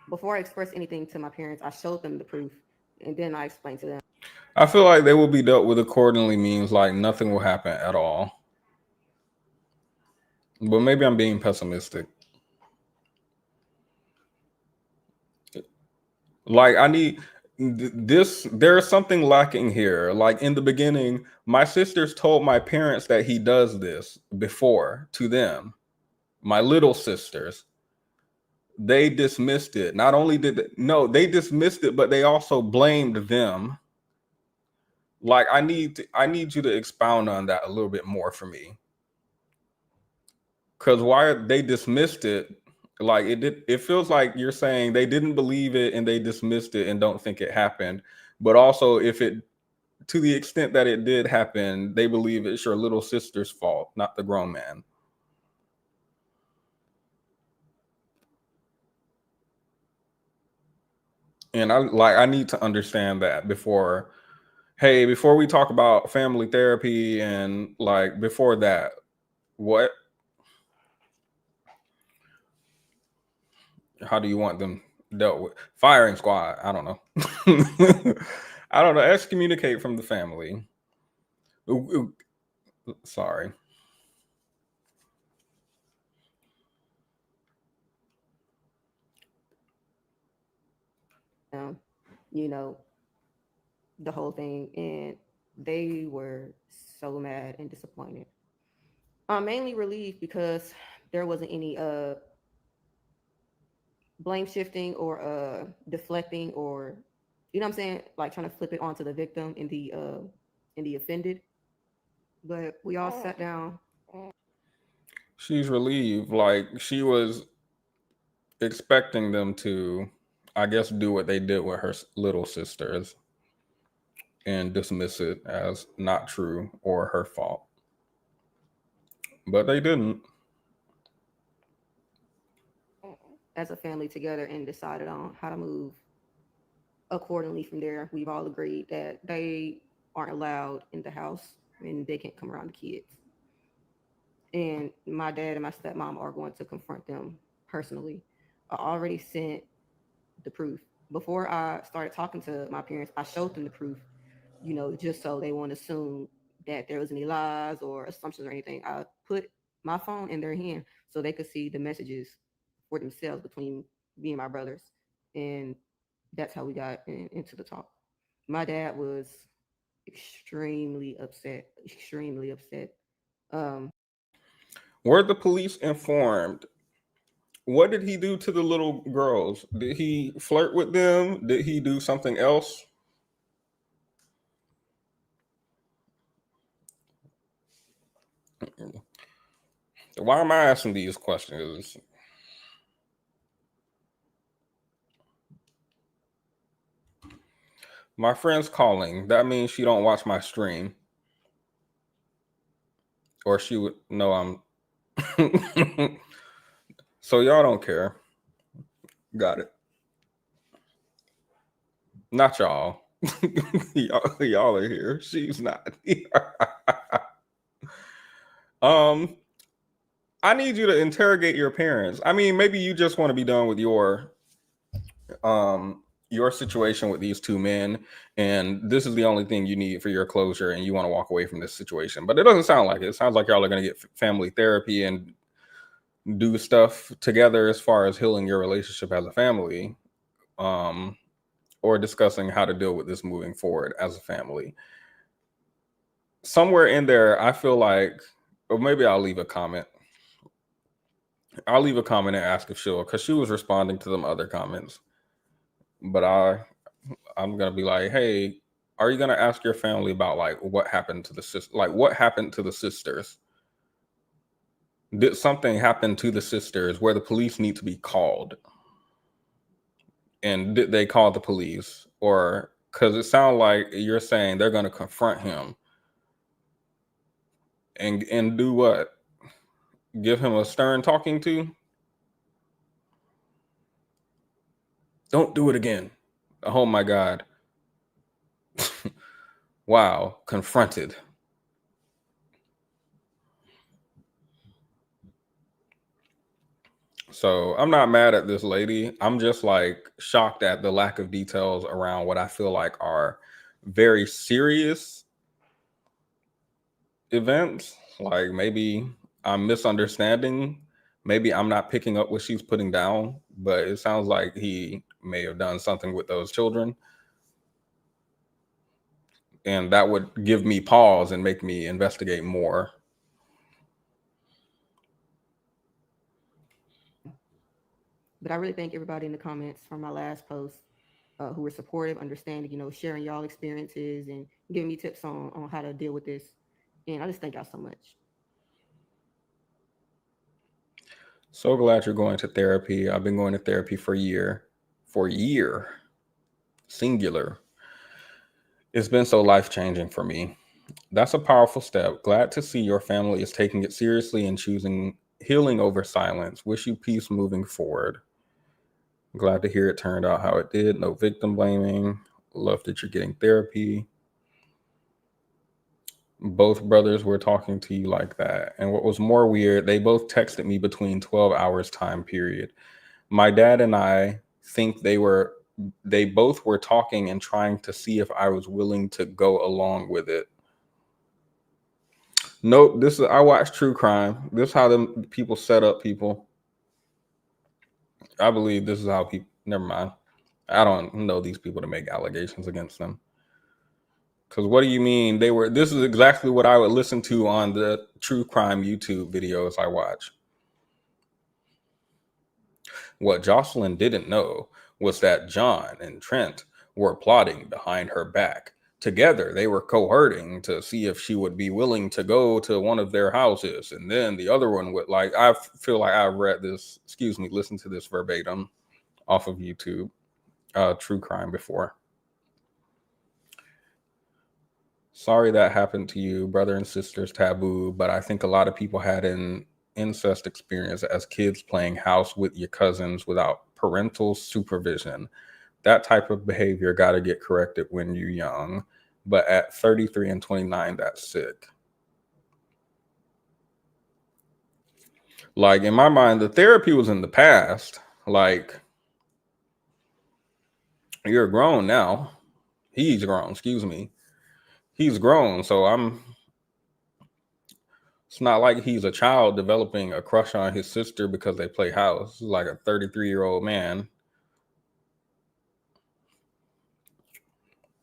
Before I express anything to my parents, I showed them the proof, and then I explained to them. I feel like they will be dealt with accordingly means like nothing will happen at all. But maybe I'm being pessimistic. Like I need this. There's something lacking here. Like in the beginning, my sisters told my parents that he does this before to them. My little sisters, they dismissed it. Not only they dismissed it, but they also blamed them. Like I need you to expound on that a little bit more for me. Because why they dismissed it, like it feels like you're saying they didn't believe it and they dismissed it and don't think it happened. But also if it, to the extent that it did happen, they believe it's your little sister's fault, not the grown man. And I need to understand that before we talk about family therapy and like before that, what, how do you want them dealt with? Firing squad, I don't know. I don't know. Excommunicate from the family. Sorry. You know, the whole thing, and they were so mad and disappointed. I'm mainly relieved because there wasn't any blame shifting or deflecting, or you know what I'm saying, like trying to flip it onto the victim and the offended. But we all sat down. She's relieved. Like she was expecting them to, I guess, do what they did with her little sisters and dismiss it as not true or her fault. But they didn't. As a family together and decided on how to move accordingly from there. We've all agreed that they aren't allowed in the house and they can't come around the kids. And my dad and my stepmom are going to confront them personally. I already sent the proof. Before I started talking to my parents, I showed them the proof, just so they won't assume that there was any lies or assumptions or anything. I put my phone in their hand so they could see the messages for themselves between me and my brothers. And that's how we got into the talk. My dad was extremely upset. Were the police informed? What did he do to the little girls? Did he flirt with them? Did he do something else? Why am I asking these questions? My friend's calling. That means she don't watch my stream. Or she would know I'm... So y'all don't care. Got it. Not y'all. y'all are here. She's not. I need you to interrogate your parents. I mean, maybe you just want to be done with your situation with these two men, and this is the only thing you need for your closure, and you want to walk away from this situation. But it doesn't sound like it. It sounds like y'all are going to get family therapy and do stuff together as far as healing your relationship as a family, or discussing how to deal with this moving forward as a family. Somewhere in there, I feel like, or maybe I'll leave a comment. I'll leave a comment and ask if she'll, because she was responding to them other comments. But I'm gonna be like, hey, are you gonna ask your family about like what happened to the sister? Like what happened to the sisters? Did something happen to the sisters where the police need to be called? And did they call the police? Or because it sounds like you're saying they're gonna confront him and do what? Give him a stern talking to? Don't do it again. Oh my God. Wow, confronted. So I'm not mad at this lady. I'm just like shocked at the lack of details around what I feel like are very serious events. Like maybe I'm misunderstanding. Maybe I'm not picking up what she's putting down, but it sounds like he may have done something with those children. And that would give me pause and make me investigate more. But I really thank everybody in the comments from my last post who were supportive, understanding, sharing y'all experiences and giving me tips on how to deal with this. And I just thank y'all so much. So glad you're going to therapy. I've been going to therapy for a year. Singular. It's been so life-changing for me. That's a powerful step. Glad to see your family is taking it seriously and choosing healing over silence. Wish you peace moving forward. Glad to hear it turned out how it did. No victim blaming. Love that you're getting therapy. Both brothers were talking to you like that. And what was more weird, they both texted me between 12 hours time period. My dad and I think they both were talking and trying to see if I was willing to go along with it. Nope, I watch true crime. This is how them people set up people. I believe this is how people, never mind. I don't know these people to make allegations against them. Because what do you mean this is exactly what I would listen to on the true crime YouTube videos I watch. What Jocelyn didn't know was that John and Trent were plotting behind her back. Together, they were cohorting to see if she would be willing to go to one of their houses. And then the other one would, like, I feel like I've read this, listen to this verbatim off of YouTube, true crime before. Sorry that happened to you, brother and sister's taboo, but I think a lot of people had an incest experience as kids playing house with your cousins without parental supervision. That type of behavior got to get corrected when you're young, but at 33 and 29, that's sick. Like, in my mind, the therapy was in the past. Like, you're grown now. He's grown, excuse me. He's grown, so it's not like he's a child developing a crush on his sister because they play house. He's like a 33-year-old man.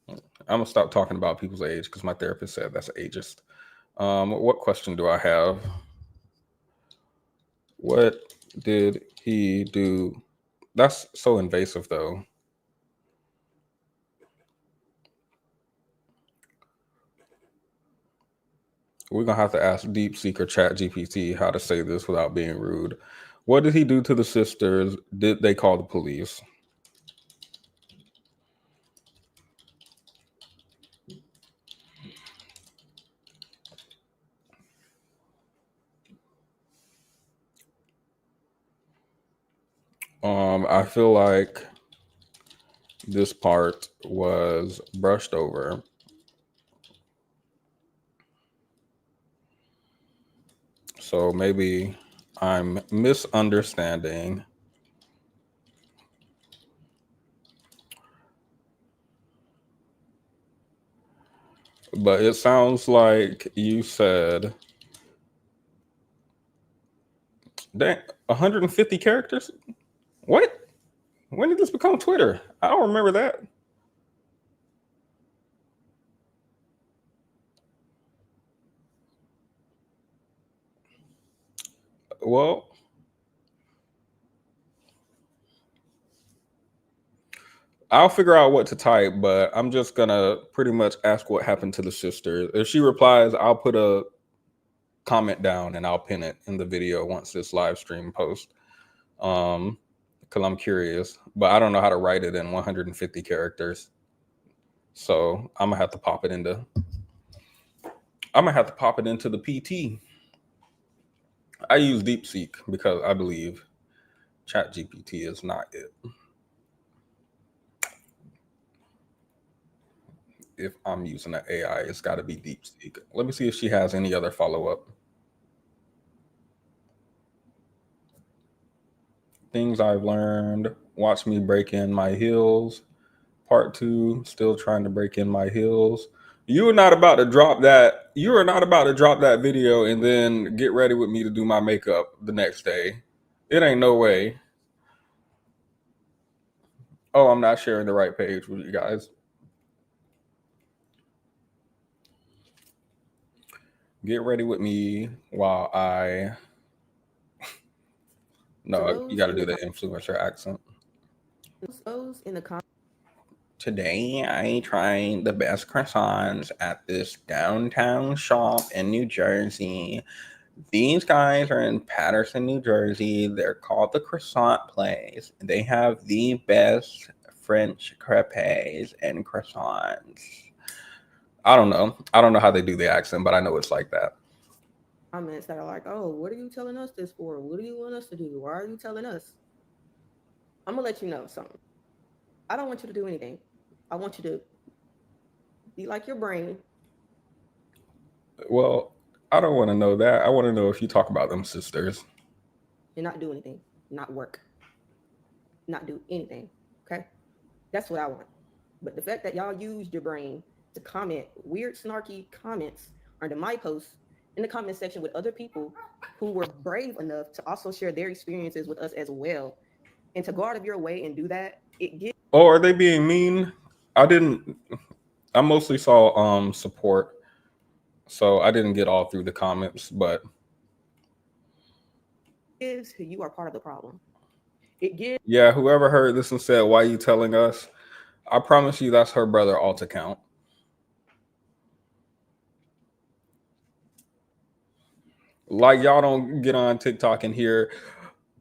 I'm gonna stop talking about people's age because my therapist said that's ageist. What question do I have? What did he do? That's so invasive, though. We're gonna have to ask DeepSeek or ChatGPT how to say this without being rude. What did he do to the sisters? Did they call the police? I feel like this part was brushed over. So maybe I'm misunderstanding. But it sounds like you said, dang, 150 characters? What? When did this become Twitter? I don't remember that. Well, I'll figure out what to type, but I'm just gonna pretty much ask what happened to the sister. If she replies, I'll put a comment down and I'll pin it in the video once this live stream posts. Because I'm curious, but I don't know how to write it in 150 characters. So I'm gonna have to pop it into. I'm gonna have to pop it into the PT. I use DeepSeek because I believe ChatGPT is not it. If I'm using an AI, it's got to be DeepSeek. Let me see if she has any other follow-up. Things I've learned. Watch me break in my heels. Part 2, still trying to break in my heels. You are not about to drop that. You are not about to drop that video and then get ready with me to do my makeup the next day. It ain't no way. Oh, I'm not sharing the right page with you guys. Get ready with me while I. No, you got to do the influencer accent. Those in the comments. Today, I tried the best croissants at this downtown shop in New Jersey. These guys are in Patterson, New Jersey. They're called the Croissant Place. They have the best French crepes and croissants. I don't know. I don't know how they do the accent, but I know it's like that. Comments that are like, "Oh, what are you telling us this for? What do you want us to do? Why are you telling us?" I'm gonna let you know something. I don't want you to do anything. I want you to be like your brain. Well, I don't want to know that. I want to know if you talk about them sisters. And not do anything, not work, not do anything. Okay? That's what I want. But the fact that y'all used your brain to comment weird, snarky comments under my posts in the comment section with other people who were brave enough to also share their experiences with us as well, and to go out of your way and do that, it gives. Oh, are they being mean? I mostly saw support. So I didn't get all through the comments, but You are part of the problem. It gives. yeah, whoever heard this and said, "Why are you telling us?" I promise you that's her brother alt account. Like y'all don't get on TikTok and hear,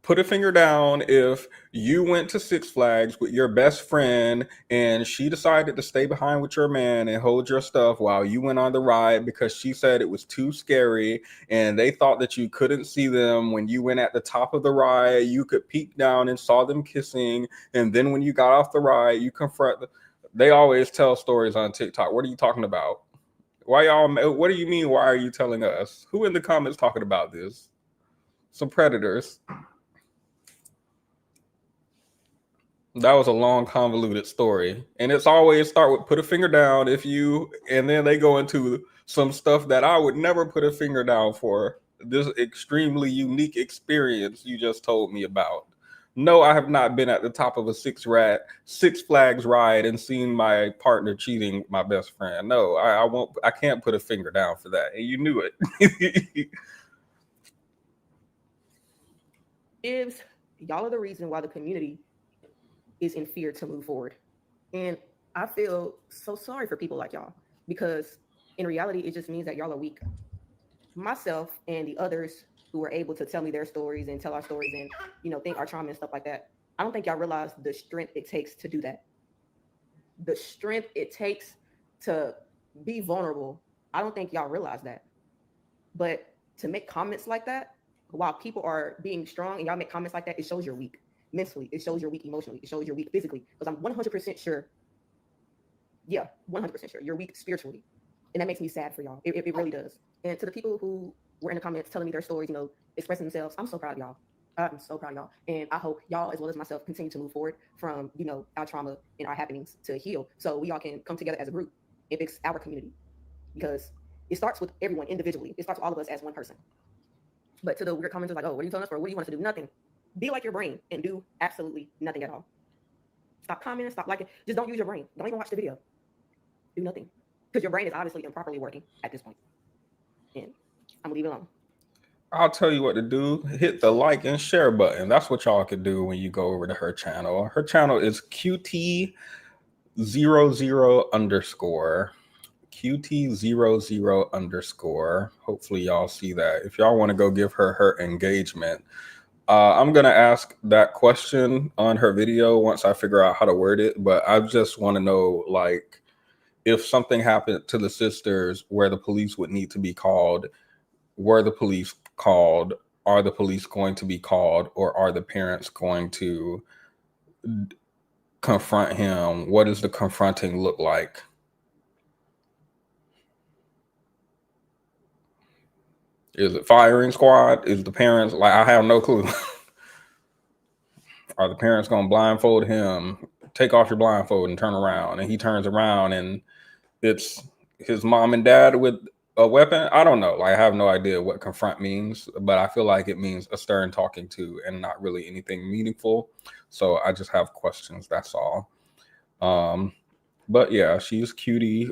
put a finger down if you went to Six Flags with your best friend and she decided to stay behind with your man and hold your stuff while you went on the ride because she said it was too scary and they thought that you couldn't see them when you went at the top of the ride. You could peek down and saw them kissing, and then when you got off the ride, you confront them. They always tell stories on TikTok. What are you talking about? Why y'all? What do you mean? Why are you telling us? Who in the comments talking about this? Some predators. That was a long, convoluted story, and it's always start with put a finger down if you, and then they go into some stuff that I would never put a finger down for. This extremely unique experience you just told me about. No, I have not been at the top of a Six Flags ride and seen my partner cheating with my best friend. No, I won't. I can't put a finger down for that, and you knew it. Gives y'all are the reason why the community is in fear to move forward. And I feel so sorry for people like y'all, because in reality, it just means that y'all are weak. myself and the others who were able to tell me their stories and tell our stories and, you know, think our trauma and stuff like that, I don't think y'all realize the strength it takes to do that. The strength it takes to be vulnerable. I don't think y'all realize that. But to make comments like that while people are being strong and y'all make comments like that, it shows you're weak mentally. It shows you're weak emotionally. It shows you're weak physically. Because I'm 100% sure. Yeah, 100% sure you're weak spiritually. And that makes me sad for y'all. It really does. And to the people who were in the comments telling me their stories, you know, expressing themselves, I'm so proud of y'all. I'm so proud of y'all. And I hope y'all, as well as myself, continue to move forward from, you know, our trauma and our happenings to heal. So we all can come together as a group and fix our community. Because it starts with everyone individually. It starts with all of us as one person. But to the weird commenters like, oh, what are you telling us for? What do you want us to do? Nothing. Be like your brain and do absolutely nothing at all. Stop commenting, stop liking. Just don't use your brain. Don't even watch the video. Do nothing. Because your brain is obviously improperly working at this point. And I'm gonna leave it alone. I'll tell you what to do. Hit the like and share button. That's what y'all could do when you go over to her channel. Her channel is QT00_. QT00_. Hopefully y'all see that. If y'all want to go give her engagement, I'm gonna ask that question on her video once I figure out how to word it. But I just want to know, like, if something happened to the sisters where the police would need to be called, were the police called? Are the police going to be called, or are the parents going to confront him? What does the confronting look like? Is it firing squad? Is the parents, like, I have no clue. Are the parents going to blindfold him, take off your blindfold and turn around, and he turns around and it's his mom and dad with a weapon? I don't know. Like, I have no idea what confront means, but I feel like it means a stern talking to and not really anything meaningful. So I just have questions. That's all. But yeah, she's cutie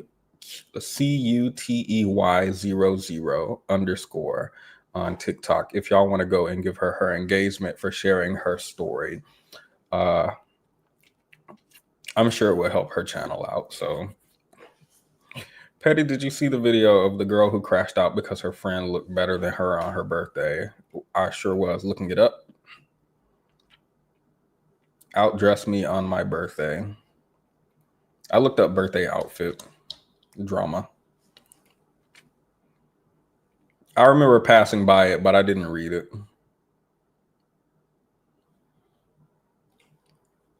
CUTEY00_ on TikTok. If y'all want to go and give her engagement for sharing her story, I'm sure it will help her channel out. So, Petty, did you see the video of the girl who crashed out because her friend looked better than her on her birthday? I sure was looking it up. Outdress me on my birthday. I looked up birthday outfit drama. I remember passing by it, but I didn't read it.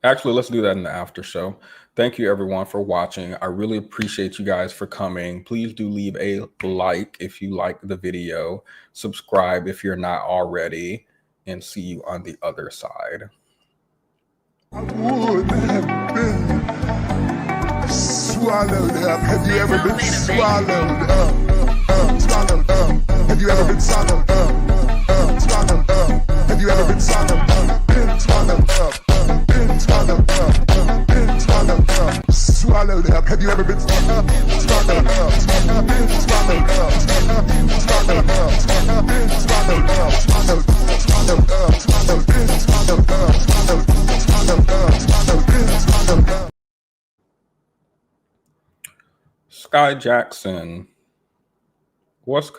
Actually, let's do that in the after show. Thank you, everyone, for watching. I really appreciate you guys for coming. Please do leave a like if you like the video. Subscribe if you're not already. And see you on the other side. I would have been swallowed up. Have you ever been swallowed up? Swallowed up. Have you ever been swallowed up? Swallowed up. Have you ever been swallowed up? Been swallowed up. Been swallowed up. Been swallowed up. Swallowed up. Have you ever been swallowed up? Swallowed up. Been swallowed up. Swallowed up. Been swallowed up. Swallowed up. Swallowed up. Swallowed. Been swallowed up. Swallowed. Swallowed up. Swallowed. Been swallowed up. Skai Jackson. What's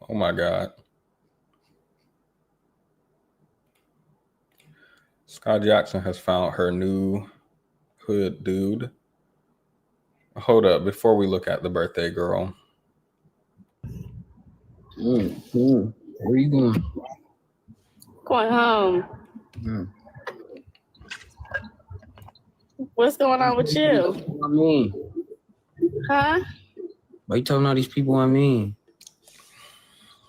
oh my God. Skai Jackson has found her new hood dude. Hold up, before we look at the birthday girl. Where you going? Going home. What's going on with you? I mean, Huh? why you telling all these people I mean?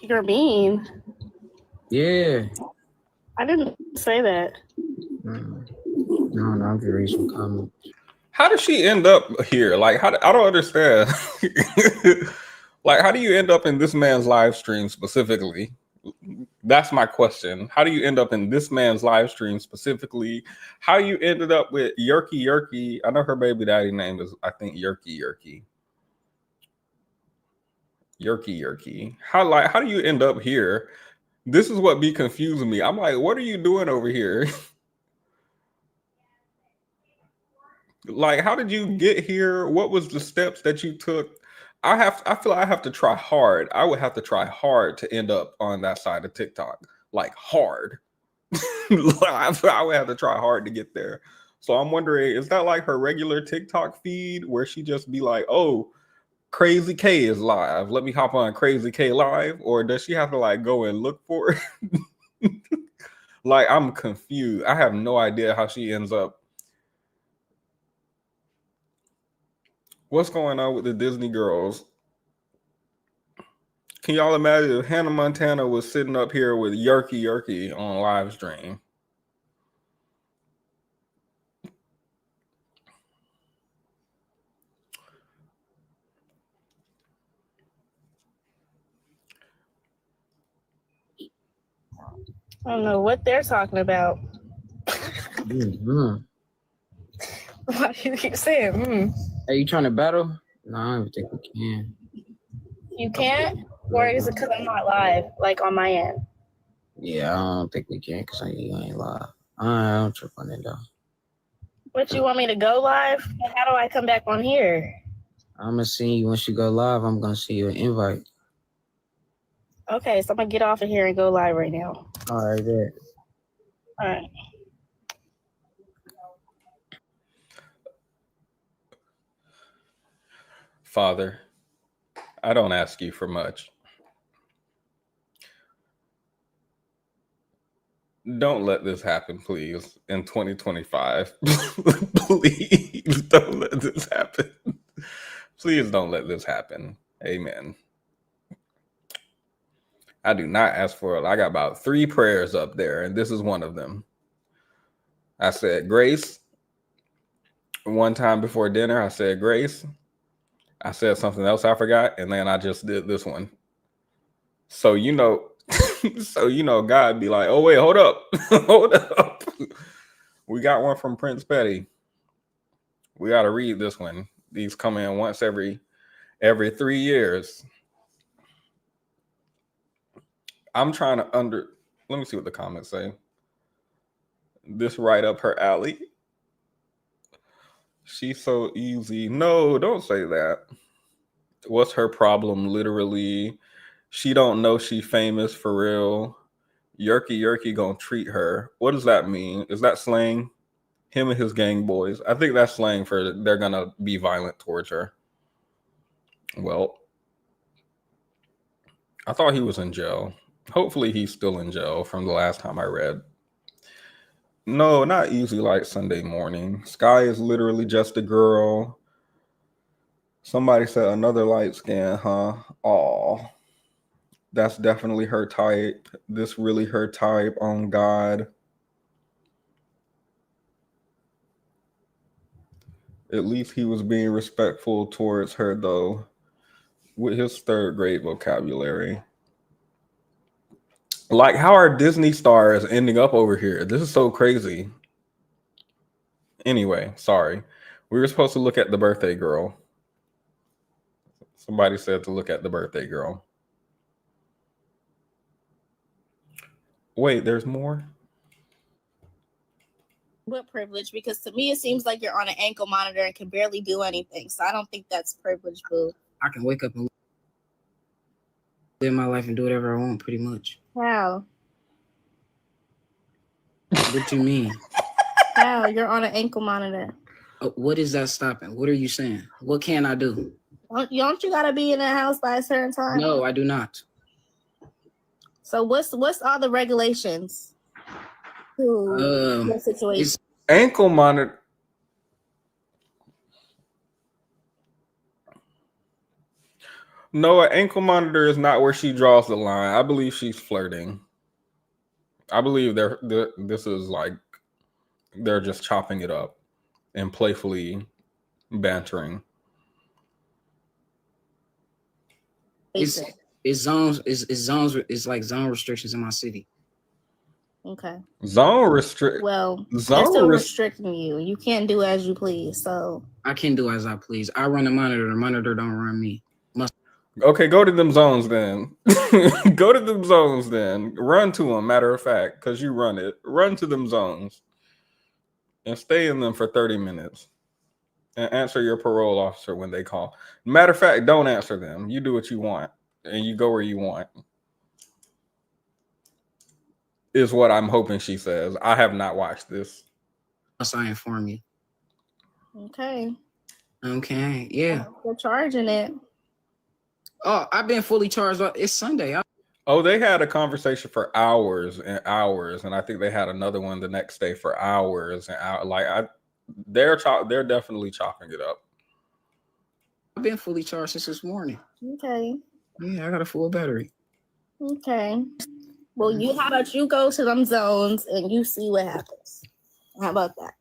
You're mean. Yeah. I didn't say that. No, I'm just reading some comments. How did she end up here? Like, I don't understand. Like, how do you end up in this man's live stream specifically? That's my question. How do you end up in this man's live stream specifically? How you ended up with Yerky? I know her baby daddy name is, I think, Yerky. How do you end up here? This is what be confusing me. I'm like, what are you doing over here? Like, how did you get here? What was the steps that you took? I feel I have to try hard. I would have to try hard to end up on that side of TikTok. Like hard. I would have to try hard to get there. So I'm wondering, is that like her regular TikTok feed where she just be like, oh, Crazy K is live. Let me hop on Crazy K live, or does she have to like go and look for it? Like, I'm confused. I have no idea how she ends up. What's going on with the Disney girls? Can y'all imagine if Hannah Montana was sitting up here with Yerky on live stream? I don't know what they're talking about. Mm-hmm. Why do you keep saying, Are you trying to battle? No, I don't think we can. You can't? Or is it because I'm not live, like on my end? Yeah, I don't think we can because you ain't live. I don't trip on it though. But you want me to go live? How do I come back on here? I'm gonna see you once you go live. I'm gonna see you an invite. Okay, so I'm gonna get off of here and go live right now. All right, there. All right. Father, I don't ask you for much. Don't let this happen, please, in 2025. Please don't let this happen. Please don't let this happen. Amen. I do not ask for it. I got about 3 prayers up there, and this is one of them. I said grace. One time before dinner, I said grace. I said something else I forgot, and then I just did this one. So God be like, oh wait, hold up. Hold up. We got one from Prince Petty. We got to read this one. These come in once every 3 years. I'm trying to let me see what the comments say. This right up her alley. She's so easy. No, don't say that. What's her problem? Literally, she don't know she famous for real. Yerky gonna treat her. What does that mean? Is that slang? Him and his gang boys. I think that's slang for they're gonna be violent towards her. Well, I thought he was in jail. Hopefully he's still in jail from the last time I read. No, not easy like Sunday morning. Skai is literally just a girl. Somebody said another light skin, huh? Aw. That's definitely her type. This really her type, on God. At least he was being respectful towards her, though, with his 3rd grade vocabulary. Like, how are Disney stars ending up over here? This is so crazy. Anyway, sorry. We were supposed to look at the birthday girl. Somebody said to look at the birthday girl. Wait, there's more? What privilege? Because to me, it seems like you're on an ankle monitor and can barely do anything. So I don't think that's privilege, boo. I can wake up and live my life and do whatever I want, pretty much. How? What you mean? How? You're on an ankle monitor. What is that stopping? What are you saying? What can I do? Don't you gotta be in the house by a certain time? No, I do not. So what's all the regulations to the situation? Ankle monitor. No, an ankle monitor is not where she draws the line. I believe she's flirting. I believe this is like they're just chopping it up and playfully bantering. It's zones. It's like zone restrictions in my city. Okay. Zone restrict. Well, they're still restricting you. You can't do as you please. So I can do as I please. I run the monitor. The monitor don't run me. Okay, go to them zones then. Go to them zones then. Run to them, matter of fact, because you run it. Run to them zones and stay in them for 30 minutes. And answer your parole officer when they call. Matter of fact, don't answer them. You do what you want, and you go where you want. Is what I'm hoping she says. I have not watched this. I inform you. Okay. Okay. Yeah. They're charging it. Oh, I've been fully charged. It's Sunday. Oh, they had a conversation for hours and hours, and I think they had another one the next day for hours and hours. Like they're definitely chopping it up. I've been fully charged since this morning. Okay. Yeah, I got a full battery. Okay. Well, how about you go to them zones and you see what happens? How about that?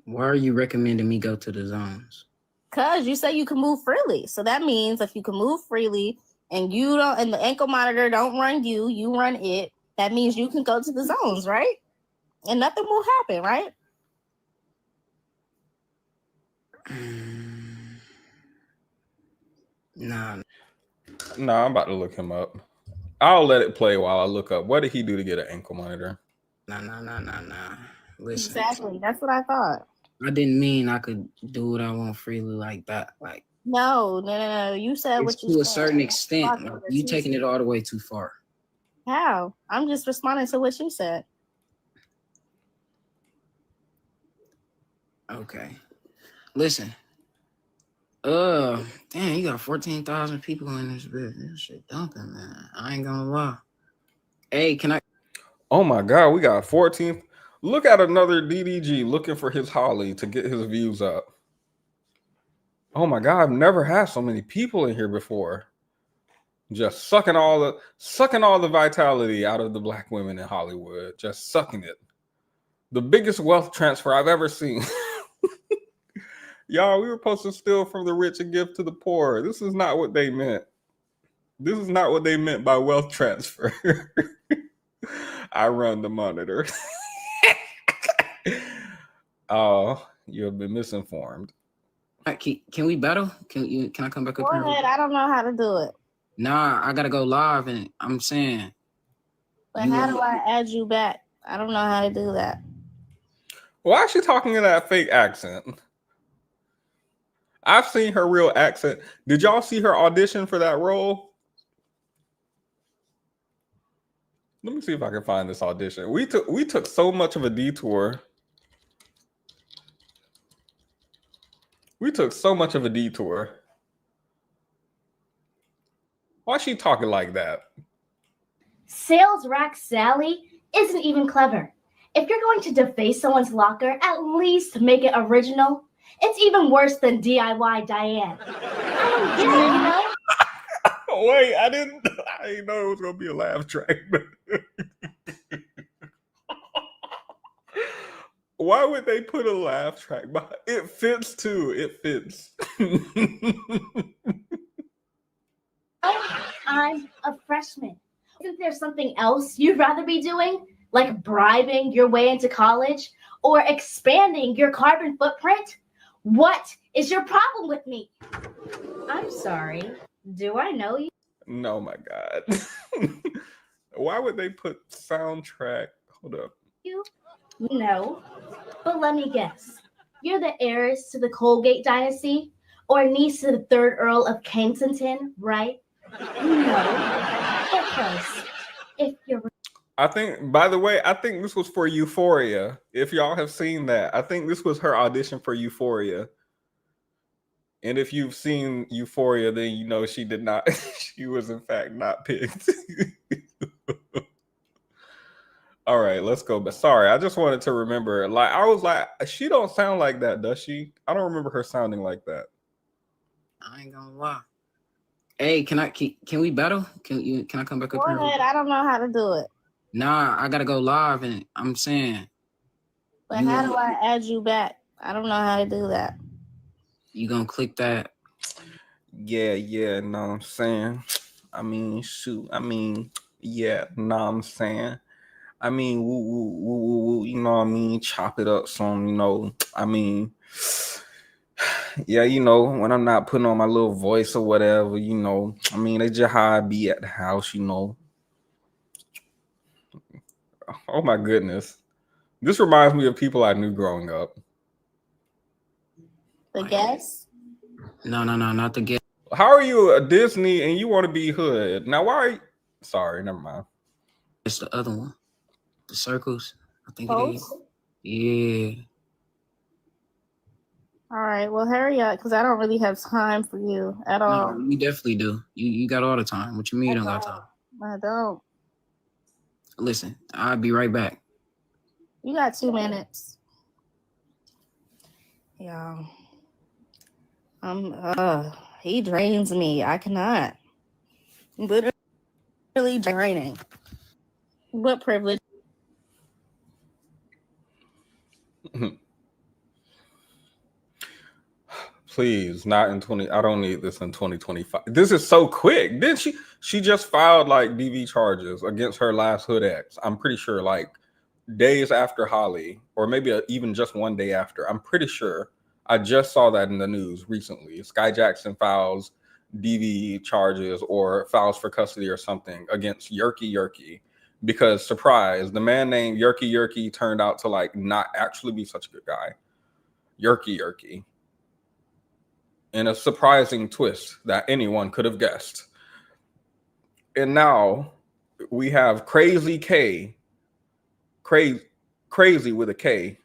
Why are you recommending me go to the zones? Because you say you can move freely. So that means if you can move freely and you don't, and the ankle monitor don't run you, you run it, that means you can go to the zones, right? And nothing will happen, right? Nah. No, I'm about to look him up. I'll let it play while I look up. What did he do to get an ankle monitor? Nah. Listen. Exactly. That's what I thought. I didn't mean I could do what I want freely like that. Like No. You said what you said. To a certain extent. Like, you taking it all the way too far. How? I'm just responding to what you said. Okay. Listen. Damn, you got 14,000 people in this bitch. This shit dumping, man. I ain't gonna lie. Hey, can I? Oh my God, we got 14th. Look at another DDG looking for his Holly to get his views up. Oh my God, I've never had so many people in here before. Just sucking all the vitality out of the black women in Hollywood. Just sucking it. The biggest wealth transfer I've ever seen. Y'all, we were supposed to steal from the rich and give to the poor. This is not what they meant. This is not what they meant by wealth transfer. I run the monitor. Oh, you have been misinformed. Can we battle? Can I come back up here? Go ahead. I don't know how to do it. Nah, I gotta go live, and I'm saying. But how do I add you back? I don't know how to do that. Why is she talking in that fake accent? I've seen her real accent. Did y'all see her audition for that role? Let me see if I can find this audition. We took so much of a detour. We took so much of a detour. Why is she talking like that? Sales rack Sally isn't even clever. If you're going to deface someone's locker, at least make it original. It's even worse than DIY Diane. I don't get it, you know? Wait, I didn't know it was gonna be a laugh track. Why would they put a laugh track behind? It fits too. It fits. I'm a freshman. Isn't there something else you'd rather be doing? Like bribing your way into college or expanding your carbon footprint? What is your problem with me? I'm sorry. Do I know you? No, my God. Why would they put soundtrack? Hold up. No. But let me guess. You're the heiress to the Colgate dynasty or niece to the third Earl of Kensington, right? No. Because if you're... I think, by the way, I think this was for Euphoria. If y'all have seen that, I think this was her audition for Euphoria. And if you've seen Euphoria, then you know she did not, she was in fact not picked. All right, let's go. But sorry, I just wanted to remember. Like, I was like, she don't sound like that, does she? I don't remember her sounding like that. I ain't gonna lie. Hey, can we battle? Can I come back up Go here? ahead. I don't know how to do it. Nah, I gotta go live, and I'm saying. But how do I add you back? I don't know how to do that. You gonna click that? Yeah, know what I'm saying? I mean, shoot. I mean, yeah, know what I'm saying? I mean, woo, you know what I mean? Chop it up some, you know. I mean, yeah, you know, when I'm not putting on my little voice or whatever, you know. I mean, it's just how I be at the house, you know. Oh my goodness. This reminds me of people I knew growing up. The guest? No, not the guest. How are you a Disney and you want to be hood? Now, why are you? Sorry, never mind. It's the other one. The circles. I think Both? it is. Yeah. All right, well, hurry up, because I don't really have time for you at all. No, you definitely do. You got all the time. What you mean you don't got time? I don't. Listen, I'll be right back. You got 2 minutes. Yeah. He drains me. I cannot. Literally draining. What privilege? Please, not in 20. I don't need this in 2025. This is so quick. Didn't she just filed like DV charges against her last hood ex? I'm pretty sure like days after Holly, or maybe even just one day after. I'm pretty sure. I just saw that in the news recently. Skai Jackson files DV charges or files for custody or something against Yerky because, surprise, the man named Yerky turned out to like not actually be such a good guy. Yerky. In a surprising twist that anyone could have guessed. And now we have Crazy K, crazy with a K,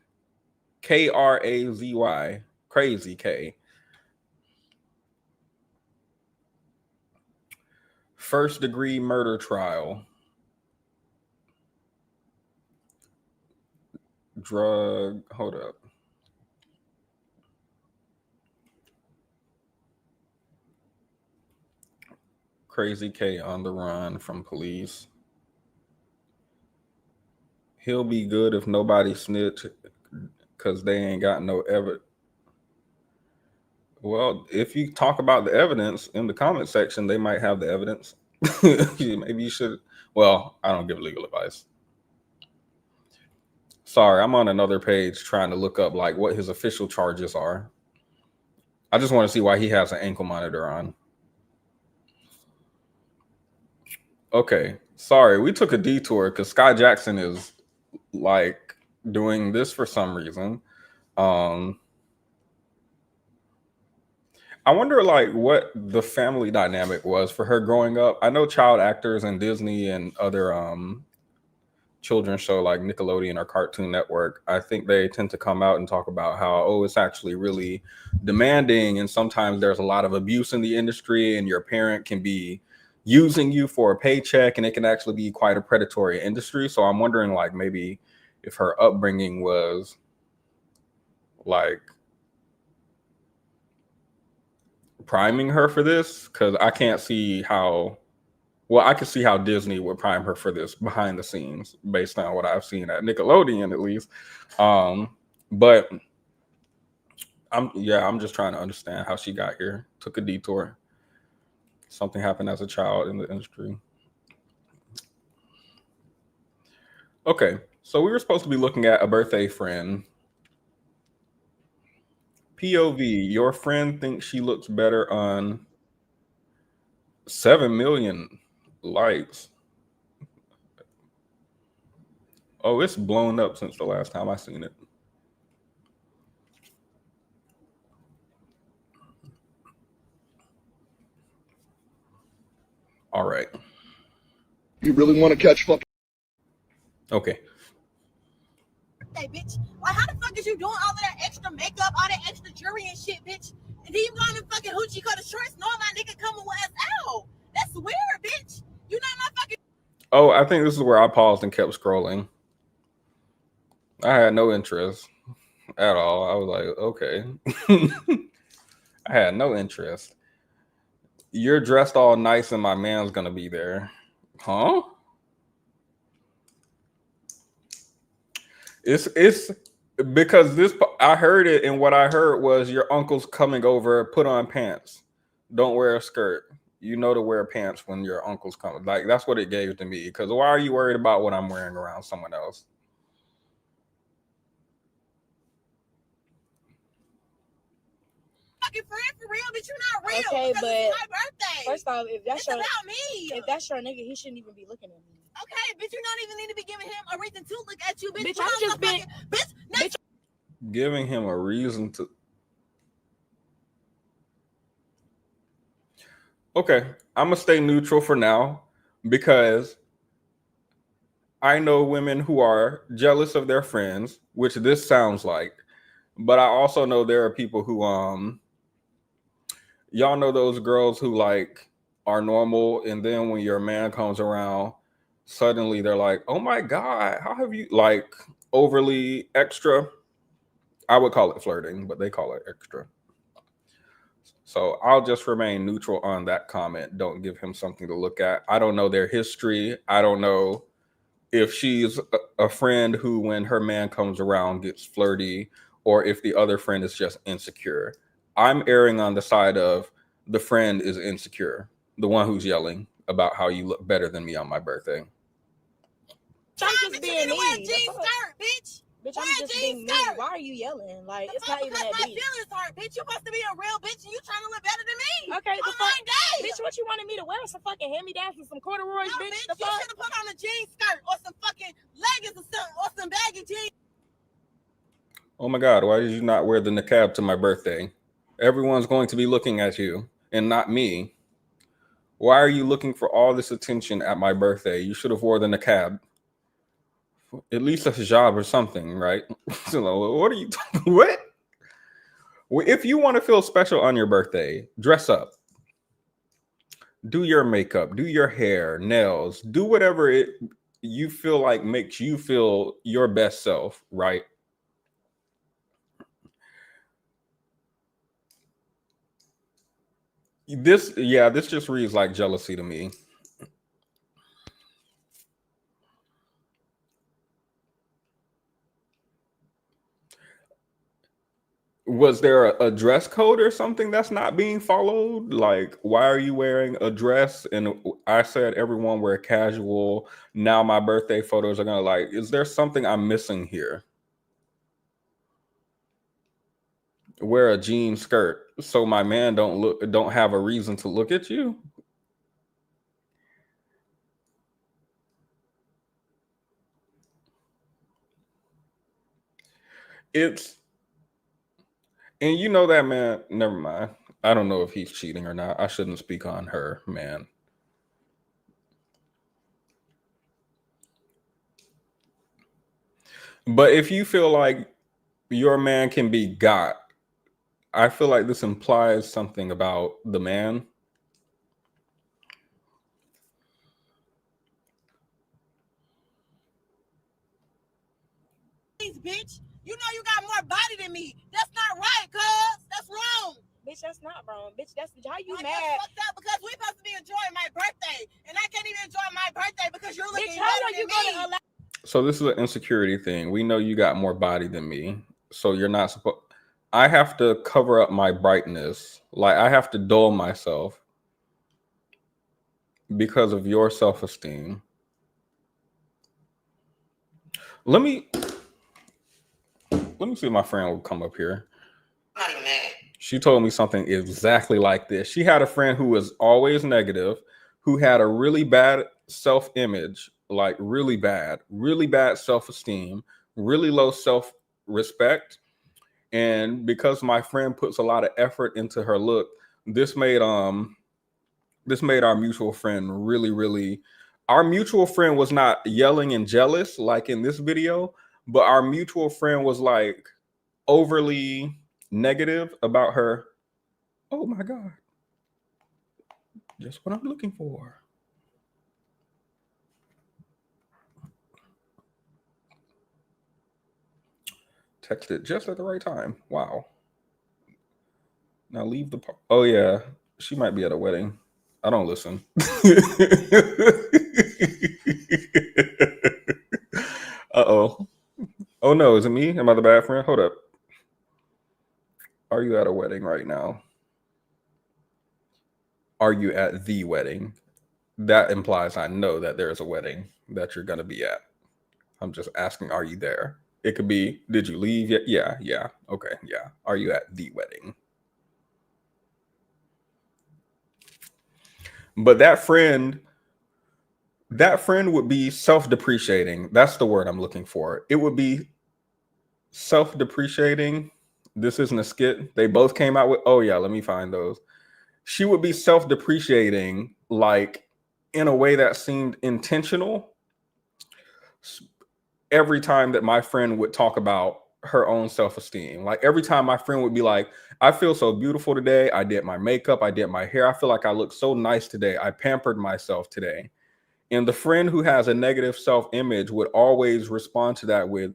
Krazy, Crazy K. First-degree murder trial. Hold up. Crazy K on the run from police. He'll be good if nobody snitch because they ain't got no evidence. Well, if you talk about the evidence in the comment section, they might have the evidence. Maybe you should. Well, I don't give legal advice. Sorry, I'm on another page trying to look up like what his official charges are. I just want to see why he has an ankle monitor on. Okay, sorry, we took a detour because Skai Jackson is like doing this for some reason. I wonder like what the family dynamic was for her growing up. I know child actors in Disney and other children's show like Nickelodeon or Cartoon Network, I think they tend to come out and talk about how, oh, it's actually really demanding and sometimes there's a lot of abuse in the industry and your parent can be using you for a paycheck and it can actually be quite a predatory industry. So I'm wondering like maybe if her upbringing was like priming her for this, because I can't see how, well, I can see how Disney would prime her for this behind the scenes based on what I've seen at Nickelodeon at least. But I'm just trying to understand how she got here. Took a detour. Something happened as a child in the industry. Okay, so we were supposed to be looking at a birthday friend. POV, your friend thinks she looks better on 7 million likes. Oh, it's blown up since the last time I seen it. All right. You really want to catch fucking? Okay. Hey, bitch. Like, how the fuck is you doing all of that extra makeup, all that extra jewelry and shit, bitch? And then you going to fucking hoochie cut the shorts knowing my nigga coming with us out. That's weird, bitch. You not my fucking... Oh, I think this is where I paused and kept scrolling. I had no interest at all. I was like, okay. I had no interest. You're dressed all nice and my man's gonna be there. Huh? It's because this, I heard it, and what I heard was your uncle's coming over, put on pants. Don't wear a skirt. You know to wear pants when your uncle's coming. Like, that's what it gave to me. Because why are you worried about what I'm wearing around someone else? fucking friend for real, bitch. You not real. Okay, but it's my birthday. First off, if that's it's your about me. If that's your nigga, he shouldn't even be looking at me. Okay, bitch, you don't even need to be giving him a reason to look at you, bitch. Bitch, I'm just being... Bitch, giving him a reason to... Okay, I'm gonna stay neutral for now because I know women who are jealous of their friends, which this sounds like, but I also know there are people who y'all know those girls who like are normal, and then when your man comes around, suddenly they're like, "Oh my god, how have you like overly extra?" I would call it flirting, but they call it extra. So I'll just remain neutral on that comment. Don't give him something to look at. I don't know their history. I don't know if she's a friend who, when her man comes around, gets flirty, or if the other friend is just insecure. I'm erring on the side of the friend is insecure, the one who's yelling about how you look better than me on my birthday. I'm just being Wear a mean. jean skirt, bitch. Bitch, Wear I'm a just jean being skirt. mean. Why are you yelling? Like, The it's fuck, not even because that my deep. feelings hurt, bitch. You supposed to be a real bitch, and you trying to look better than me. Okay, the on fuck, my day. bitch, what you wanted me to wear? Some fucking hand-me-downs and some corduroys, No, bitch? bitch, The you fuck? should have put on a jean skirt or some fucking leggings or some baggy jeans. Oh my God, why did you not wear the niqab to my birthday? Everyone's going to be looking at you and not me. Why are you looking for all this attention at my birthday? You should have wore the niqab. At least a hijab or something, right? So, what are you what? Well, if you want to feel special on your birthday, dress up. Do your makeup, do your hair, nails, do whatever you feel like makes you feel your best self, right? This just reads like jealousy to me. Was there a dress code or something that's not being followed? Like, why are you wearing a dress? And I said everyone wear casual. Now my birthday photos are gonna like, is there something I'm missing here? Wear a jean skirt so my man don't have a reason to look at you. It's And you know that man, never mind. I don't know if he's cheating or not. I shouldn't speak on her, man. But if you feel like your man can be got, I feel like this implies something about the man. Bitch, you know you got more body than me. That's not right, cuz. That's wrong. Bitch, that's not wrong. Bitch, that's how you Like, mad. that's fucked up because we supposed to be enjoying my birthday, and I can't even enjoy my birthday because you're looking Bitch, how better are you than me. gonna allow? So this is an insecurity thing. We know you got more body than me. So you're not supposed I have to cover up my brightness. Like I have to dull myself because of your self-esteem. Let me see if my friend will come up here. I'm not even mad. She told me something exactly like this. She had a friend who was always negative, who had a really bad self-image, like really bad self-esteem, really low self-respect. And because my friend puts a lot of effort into her look, this made our mutual friend really our mutual friend was not yelling and jealous like in this video, but our mutual friend was like overly negative about her. Oh my God. Just what I'm looking for. Texted just at the right time. Wow. Now leave the oh yeah, she might be at a wedding. I don't listen. Uh-oh. Oh no, is it me? Am I the bad friend? Hold up. Are you at a wedding right now? Are you at the wedding? That implies I know that there's a wedding that you're gonna be at. I'm just asking, are you there? It could be, did you leave yet? Yeah. Okay, yeah. Are you at the wedding? But that friend would be self-depreciating. That's the word I'm looking for. It would be self-depreciating. This isn't a skit. They both came out with, oh yeah, let me find those. she would be self-depreciating, like in a way that seemed intentional every time that my friend would talk about her own self-esteem. Like every time my friend would be like, I feel so beautiful today. I did my makeup. I did my hair. I feel like I look so nice today. I pampered myself today. And the friend who has a negative self-image would always respond to that with,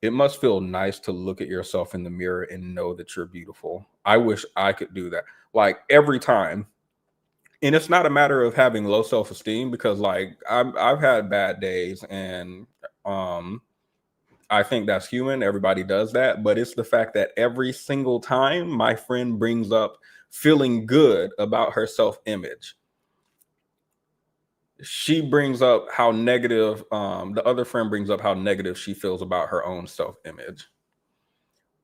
it must feel nice to look at yourself in the mirror and know that you're beautiful. I wish I could do that. Like every time. And it's not a matter of having low self-esteem, because like I've had bad days, and I think that's human. Everybody does that. But it's the fact that every single time my friend brings up feeling good about her self-image, she brings up how negative, the other friend brings up how negative she feels about her own self-image.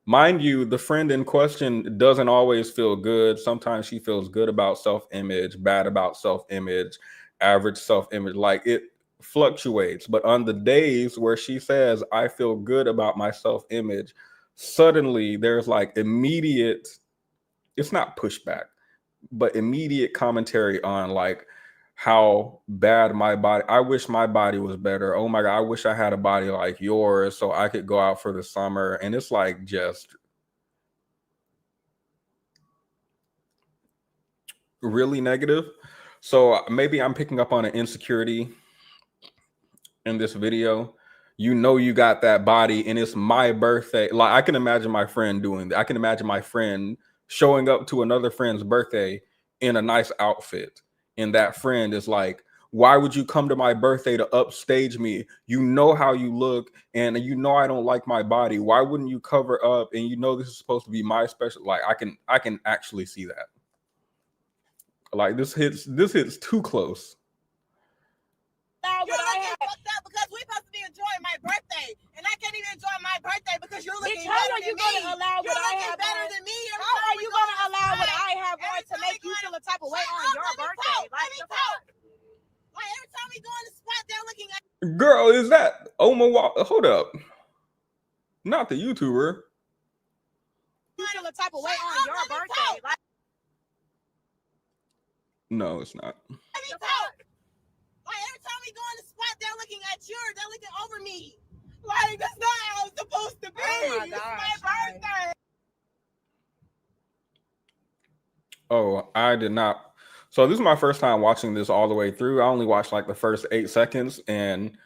Mind you, the friend in question doesn't always feel good. Sometimes she feels good about self-image, bad about self-image, average self-image. Like it fluctuates. But on the days where she says, I feel good about my self-image, suddenly there's like immediate, it's not pushback, but immediate commentary on like how bad my body, I wish my body was better. Oh my God, I wish I had a body like yours so I could go out for the summer. And it's like just really negative. So maybe I'm picking up on an insecurity in this video. You know, you got that body and it's my birthday. Like I can imagine my friend doing that. I can imagine my friend showing up to another friend's birthday in a nice outfit. And that friend is like, why would you come to my birthday to upstage me? You know how you look, and you know I don't like my body. Why wouldn't you cover up? And you know this is supposed to be my special. Like I can actually see that. Like this hits too close. You're looking fucked up because we're supposed to be enjoying my birthday, and I can't even enjoy my birthday because you're looking How better are you than me. gonna allow You're what I looking have better on? than me. How are you gonna allow what I have on to make you feel a type of way on your birthday? Like the fuck? Like every time we go in the spot, they're looking at. Girl, is that Oma? Hold up, not the YouTuber. You feel a type of way on your birthday. Like, No, it's not. Let me talk. Like every time we go in the spot, they're looking at you. They're looking over me. Like that's not how it's supposed to be. Oh my It's gosh, my birthday. Oh, I did not. So this is my first time watching this all the way through. I only watched like the first 8 seconds, and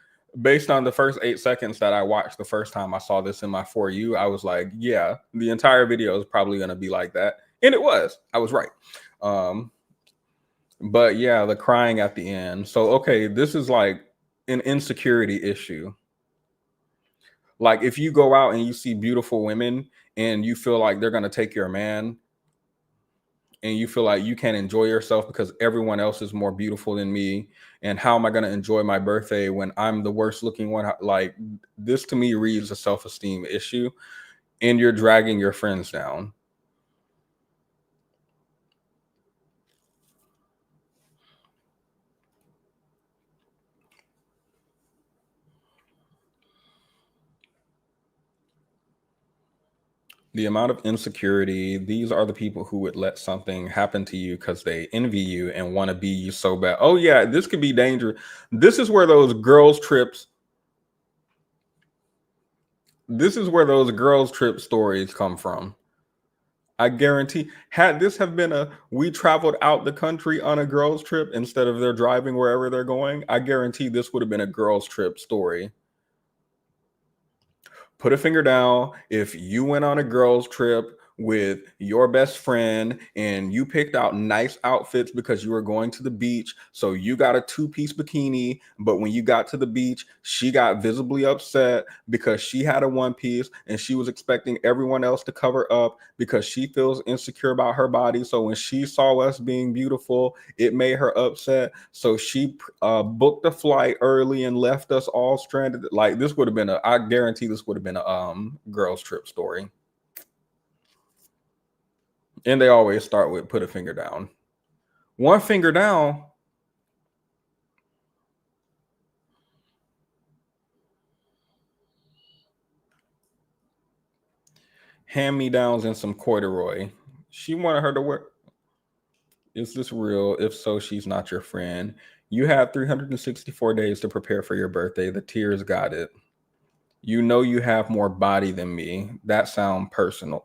based on the first 8 seconds that I watched the first time I saw this in my For You, I was like, yeah, the entire video is probably going to be like that. And it was. I was right. But yeah, the crying at the end. So, okay, this is like an insecurity issue. Like if you go out and you see beautiful women and you feel like they're going to take your man, and you feel like you can't enjoy yourself because everyone else is more beautiful than me, and how am I going to enjoy my birthday when I'm the worst looking one? Like this to me reads a self-esteem issue, and you're dragging your friends down. The amount of insecurity, these are the people who would let something happen to you because they envy you and want to be you so bad. Oh yeah, this could be dangerous. This is where those girls trips stories come from. I guarantee, had this have been we traveled out the country on a girls trip instead of they're driving wherever they're going, I guarantee this would have been a girls trip story. Put a finger down if you went on a girls trip with your best friend and you picked out nice outfits because you were going to the beach. So you got a 2-piece bikini, but when you got to the beach, she got visibly upset because she had a 1-piece and she was expecting everyone else to cover up because she feels insecure about her body. So when she saw us being beautiful, it made her upset. So she booked a flight early and left us all stranded. Like this would have been I guarantee this would have been a girls trip story. And they always start with put a finger down. One finger down. Hand-me-downs and some corduroy. She wanted her to wear. Is this real? If so, she's not your friend. You had 364 days to prepare for your birthday. The tears got it. You know you have more body than me. That sounds personal.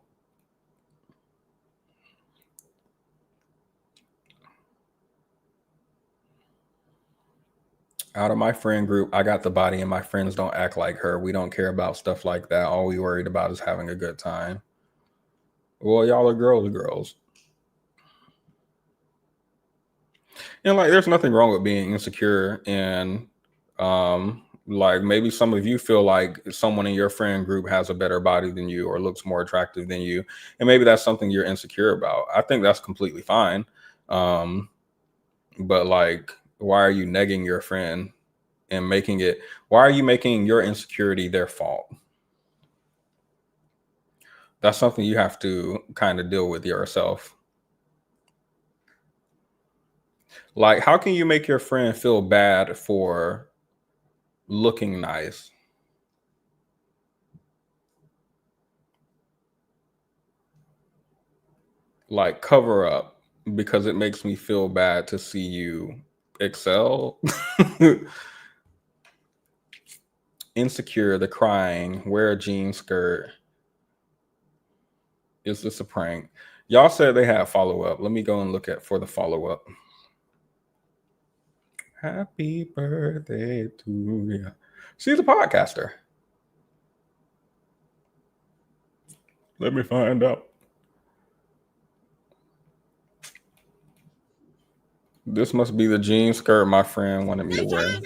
Out of my friend group, I got the body and my friends don't act like her. We don't care about stuff like that. All we worried about is having a good time. Well, y'all are girls. And like, there's nothing wrong with being insecure. And like, maybe some of you feel like someone in your friend group has a better body than you or looks more attractive than you. And maybe that's something you're insecure about. I think that's completely fine. But like, why are you negging your friend and why are you making your insecurity their fault? That's something you have to kind of deal with yourself. Like, how can you make your friend feel bad for looking nice? Like, cover up because it makes me feel bad to see you excel. Insecure, the crying, wear a jean skirt. Is this a prank? Y'all said they had follow-up. Let me go and look for the follow-up. Happy birthday to you. She's a podcaster. Let me find out. This must be the jean skirt my friend wanted me to wear.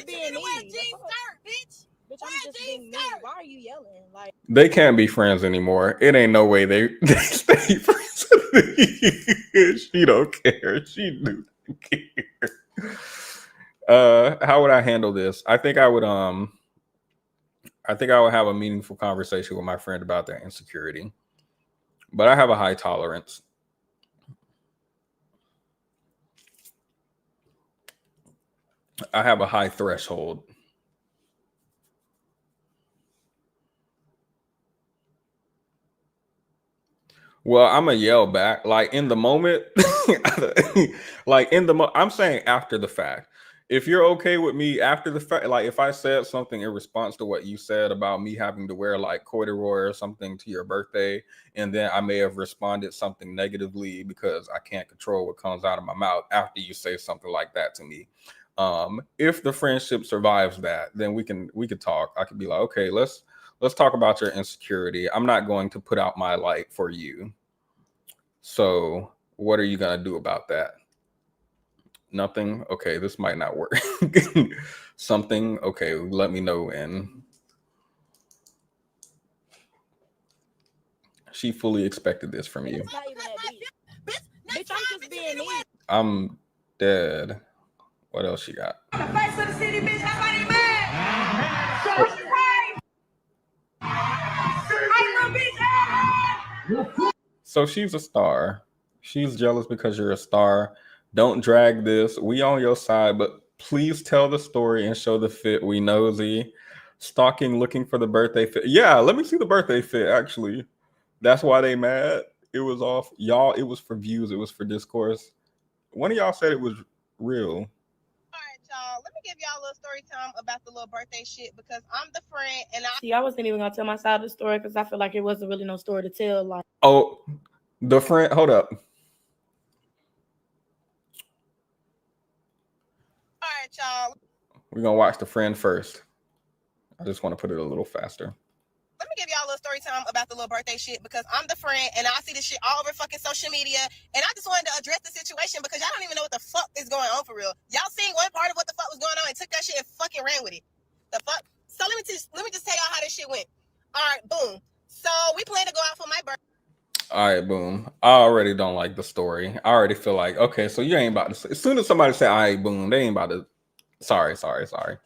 Why are you yelling? Like, they can't be friends anymore. It ain't no way they stay friends. She don't care. She do not care. How would I handle this? I think I would have a meaningful conversation with my friend about their insecurity. But I have a high tolerance. I have a high threshold. Well, I'm gonna yell back, like in the moment, I'm saying after the fact. If you're okay with me after the fact, like if I said something in response to what you said about me having to wear like corduroy or something to your birthday, and then I may have responded something negatively because I can't control what comes out of my mouth after you say something like that to me. If the friendship survives that, then we could talk. I could be like, okay, let's talk about your insecurity. I'm not going to put out my light for you. So what are you going to do about that? Nothing? Okay, this might not work. Something? Okay, let me know when. She fully expected this from you. it's not even that deep. Bitch, I'm just being me. I'm dead. What else you got? The face of the city, bitch, nobody mad. So what's your name? So she's a star. She's jealous because you're a star. Don't drag this. We on your side, but please tell the story and show the fit. We nosy. Stalking, looking for the birthday fit. Yeah, let me see the birthday fit, actually. That's why they mad. It was off. Y'all, it was for views. It was for discourse. One of y'all said it was real. All right, y'all. Let me give y'all a little story time about the little birthday shit because I'm the friend and I wasn't even gonna tell my side of the story because I feel like it wasn't really no story to tell. Like, oh, the friend. Hold up. all right, y'all. We're gonna watch the friend first. I just want to put it a little faster. Let me give y'all a little story time about the little birthday shit because I'm the friend and I see this shit all over fucking social media and I just wanted to address the situation because y'all don't even know what the fuck is going on for real. Y'all seen one part of what the fuck was going on and took that shit and fucking ran with it. The fuck? So let me just tell y'all how this shit went. All right, boom. So we plan to go out for my birthday. All right, boom. I already don't like the story. I already feel like, okay, so you ain't about to say, as soon as somebody say, all right, boom, they ain't about to, sorry. Birthday.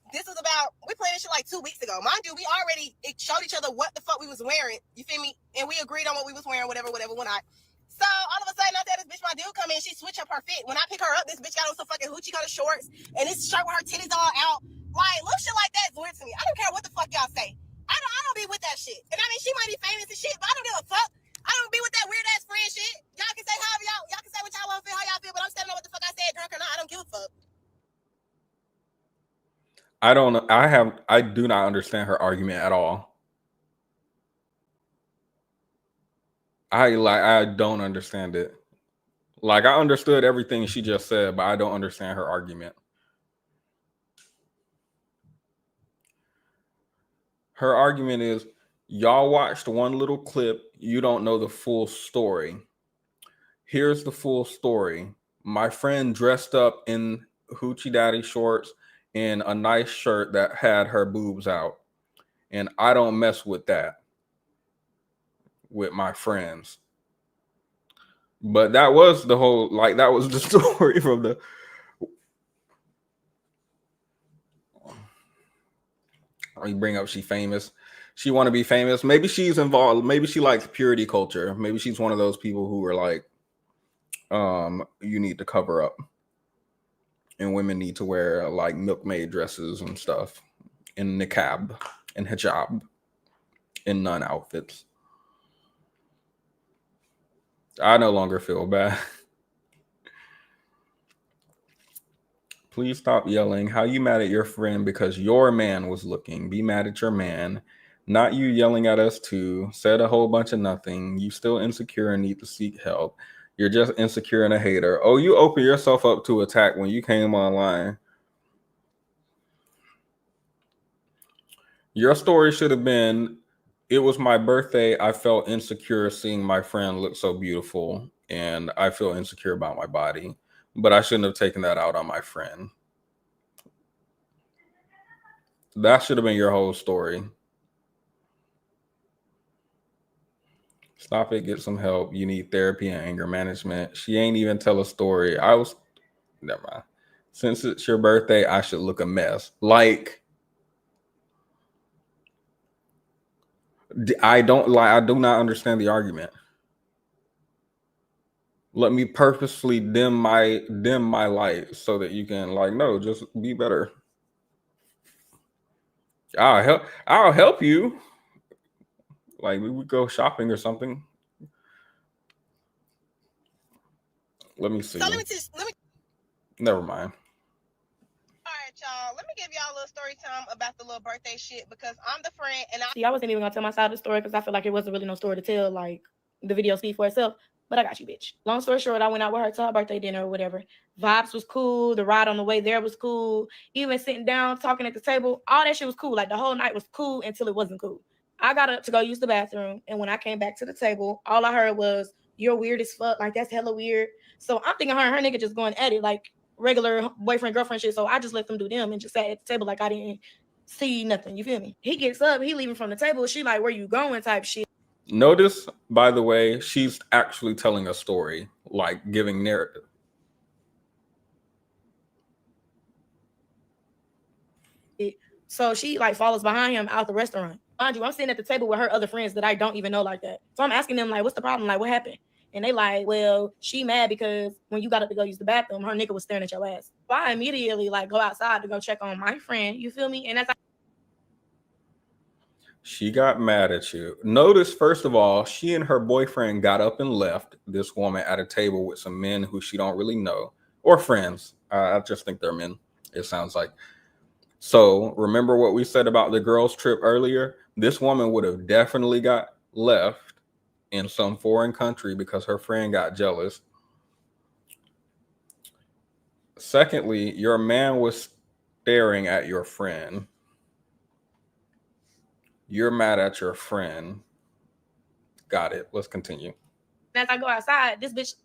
This was about, we planned this shit like 2 weeks ago. Mind you, we already showed each other what the fuck we was wearing. You feel me? And we agreed on what we was wearing, whatever, whatnot. So all of a sudden, I tell this bitch my dude come in, she switch up her fit. When I pick her up, this bitch got on some fucking hoochie color shorts and this shirt with her titties all out. Like, little shit like that is weird to me. I don't care what the fuck y'all say. I don't be with that shit. And I mean, she might be famous and shit, but I don't give a fuck. I don't be with that weird ass friend shit. Y'all can say however y'all I don't know. I do not understand her argument at all. I don't understand it. Like, I understood everything she just said, but I don't understand her argument. Her argument is, y'all watched one little clip, you don't know the full story. Here's the full story. My friend dressed up in hoochie daddy shorts and a nice shirt that had her boobs out. And I don't mess with that with my friends. But that was the whole, like, that was the story from the. You bring up she famous. She want to be famous. Maybe she's involved. Maybe she likes purity culture. Maybe she's one of those people who are like, you need to cover up. And women need to wear like milkmaid dresses and stuff. In niqab and hijab. In nun outfits. I no longer feel bad. Please stop yelling. How you mad at your friend because your man was looking? Be mad at your man. Not you yelling at us too. Said a whole bunch of nothing. You still insecure and need to seek help. You're just insecure and a hater. Oh, you open yourself up to attack when you came online. Your story should have been, it was my birthday. I felt insecure seeing my friend look so beautiful. And I feel insecure about my body. But I shouldn't have taken that out on my friend. That should have been your whole story. Stop it, get some help. You need therapy and anger management. She ain't even tell a story. Never mind. Since it's your birthday, I should look a mess. Like, I do not understand the argument. Let me purposefully dim my light so that you can, like, no, just be better. I'll help you. Like, we would go shopping or something. Let me see. So Never mind. All right, y'all. Let me give y'all a little story time about the little birthday shit because I'm the friend and See, I wasn't even gonna tell my side of the story because I feel like it wasn't really no story to tell. Like, the video speaks for itself. But I got you, bitch. Long story short, I went out with her to her birthday dinner or whatever. Vibes was cool. The ride on the way there was cool. Even sitting down, talking at the table, all that shit was cool. Like, the whole night was cool until it wasn't cool. I got up to go use the bathroom, and when I came back to the table, all I heard was, "You're weird as fuck." Like, that's hella weird. So I'm thinking her and her nigga just going at it like regular boyfriend girlfriend shit. So I just let them do them and just sat at the table like I didn't see nothing. You feel me? He gets up, he leaving from the table. She like, "Where you going?" type shit. Notice, by the way, she's actually telling a story, like giving narrative. So she like follows behind him out the restaurant. Mind you, I'm sitting at the table with her other friends that I don't even know like that. So I'm asking them like, "What's the problem? Like, what happened?" And they like, "Well, she mad because when you got up to go use the bathroom, her nigga was staring at your ass." So I immediately like go outside to go check on my friend. You feel me? And that's She got mad at you. Notice, first of all, she and her boyfriend got up and left this woman at a table with some men who she don't really know, or friends. I just think they're men, it sounds like. So remember what we said about the girls' trip earlier? This woman would have definitely got left in some foreign country because her friend got jealous. Secondly, your man was staring at your friend. You're mad at your friend. Got it. Let's continue. as I go outside, this bitch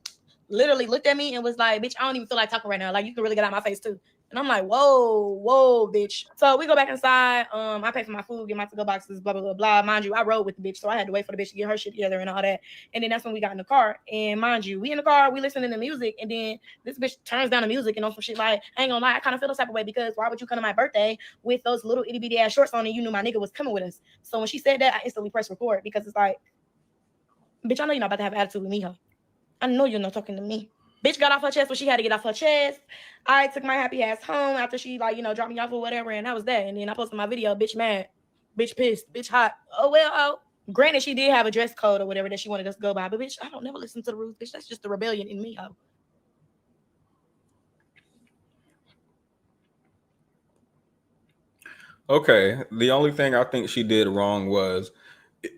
literally looked at me and was like, "Bitch, I don't even feel like talking right now. Like, you can really get out of my face too." And I'm like, whoa, bitch. So we go back inside. I pay for my food, get my to-go boxes, blah, blah, blah, blah. Mind you, I rode with the bitch, so I had to wait for the bitch to get her shit together and all that. And then that's when we got in the car. And mind you, we in the car, we listening to music, and then this bitch turns down the music and on some shit like, I ain't gonna lie, I kind of feel the type of way because why would you come to my birthday with those little itty bitty ass shorts on and you knew my nigga was coming with us? So when she said that, I instantly pressed record because it's like, bitch, I know you're not about to have attitude with me, huh? I know you're not talking to me. Bitch got off her chest what she had to get off her chest. I took my happy ass home after she, like, dropped me off or whatever, and that was that. And then I posted my video, bitch mad, bitch pissed, bitch hot. Oh, well, oh. Granted, she did have a dress code or whatever that she wanted us to go by, but bitch, I don't never listen to the rules, bitch. That's just the rebellion in me, ho. Okay, the only thing I think she did wrong was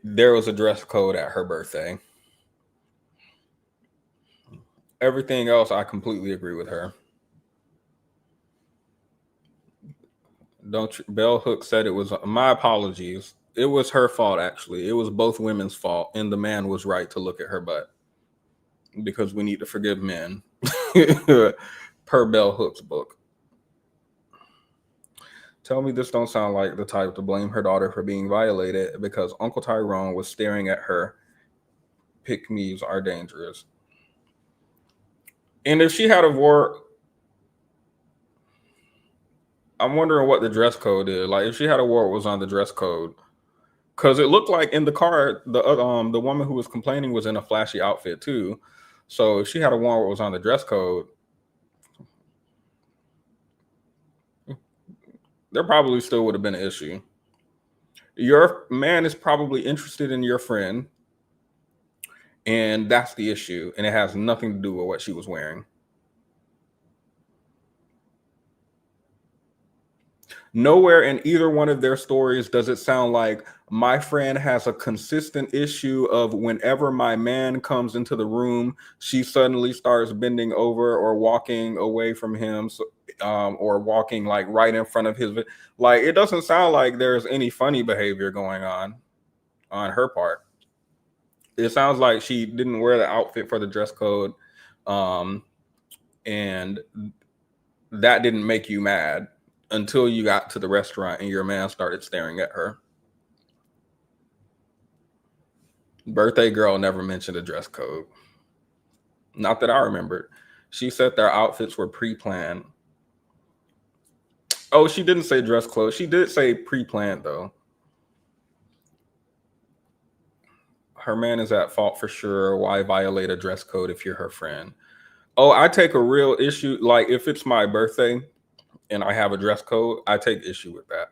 there was a dress code at her birthday. Everything else, I completely agree with her. Don't you, Bell Hook said it was my apologies. It was her fault, actually. It was both women's fault, and the man was right to look at her butt because we need to forgive men, per Bell Hook's book. Tell me this don't sound like the type to blame her daughter for being violated because Uncle Tyrone was staring at her. Pick me's are dangerous. And if she had a war, I'm wondering what the dress code is. Like if she had a war, was on the dress code. Because it looked like in the car, the woman who was complaining was in a flashy outfit too. So if she had a warrant was on the dress code, there probably still would have been an issue. Your man is probably interested in your friend, and that's the issue. And it has nothing to do with what she was wearing. Nowhere in either one of their stories does it sound like my friend has a consistent issue of whenever my man comes into the room, she suddenly starts bending over or walking away from him, or walking like right in front of his. Like it doesn't sound like there's any funny behavior going on her part. It sounds like she didn't wear the outfit for the dress code, and that didn't make you mad until you got to the restaurant and your man started staring at her. Birthday girl never mentioned a dress code. Not that I remembered. She said their outfits were pre-planned. Oh, she didn't say dress clothes. She did say pre-planned though. Her man is at fault for sure. Why violate a dress code if you're her friend? Oh, I take a real issue. Like if it's my birthday and I have a dress code, I take issue with that.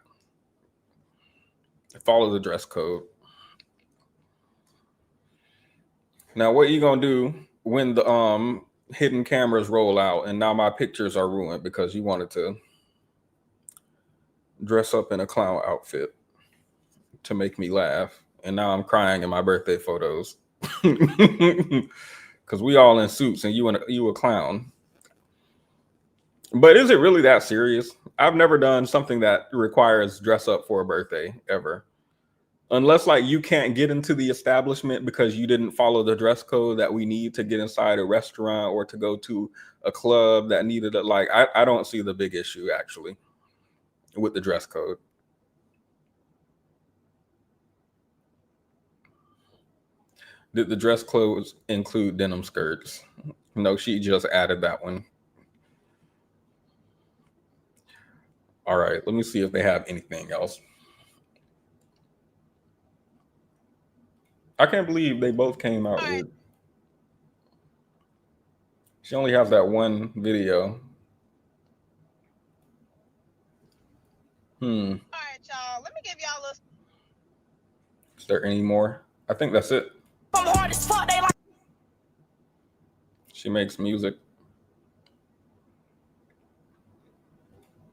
Follow the dress code. Now, what are you gonna do when the hidden cameras roll out and now my pictures are ruined because you wanted to dress up in a clown outfit to make me laugh, and now I'm crying in my birthday photos because we all in suits and you a clown. But is it really that serious? I've never done something that requires dress up for a birthday ever. Unless like you can't get into the establishment because you didn't follow the dress code that we need to get inside a restaurant or to go to a club that needed it. Like I don't see the big issue actually with the dress code. Did the dress clothes include denim skirts? No, she just added that one. All right, let me see if they have anything else. I can't believe they both came out with. She only has that one video. All right, y'all. Let me give y'all a little. Is there any more? I think that's it. I'm hard as fuck, they like. She makes music.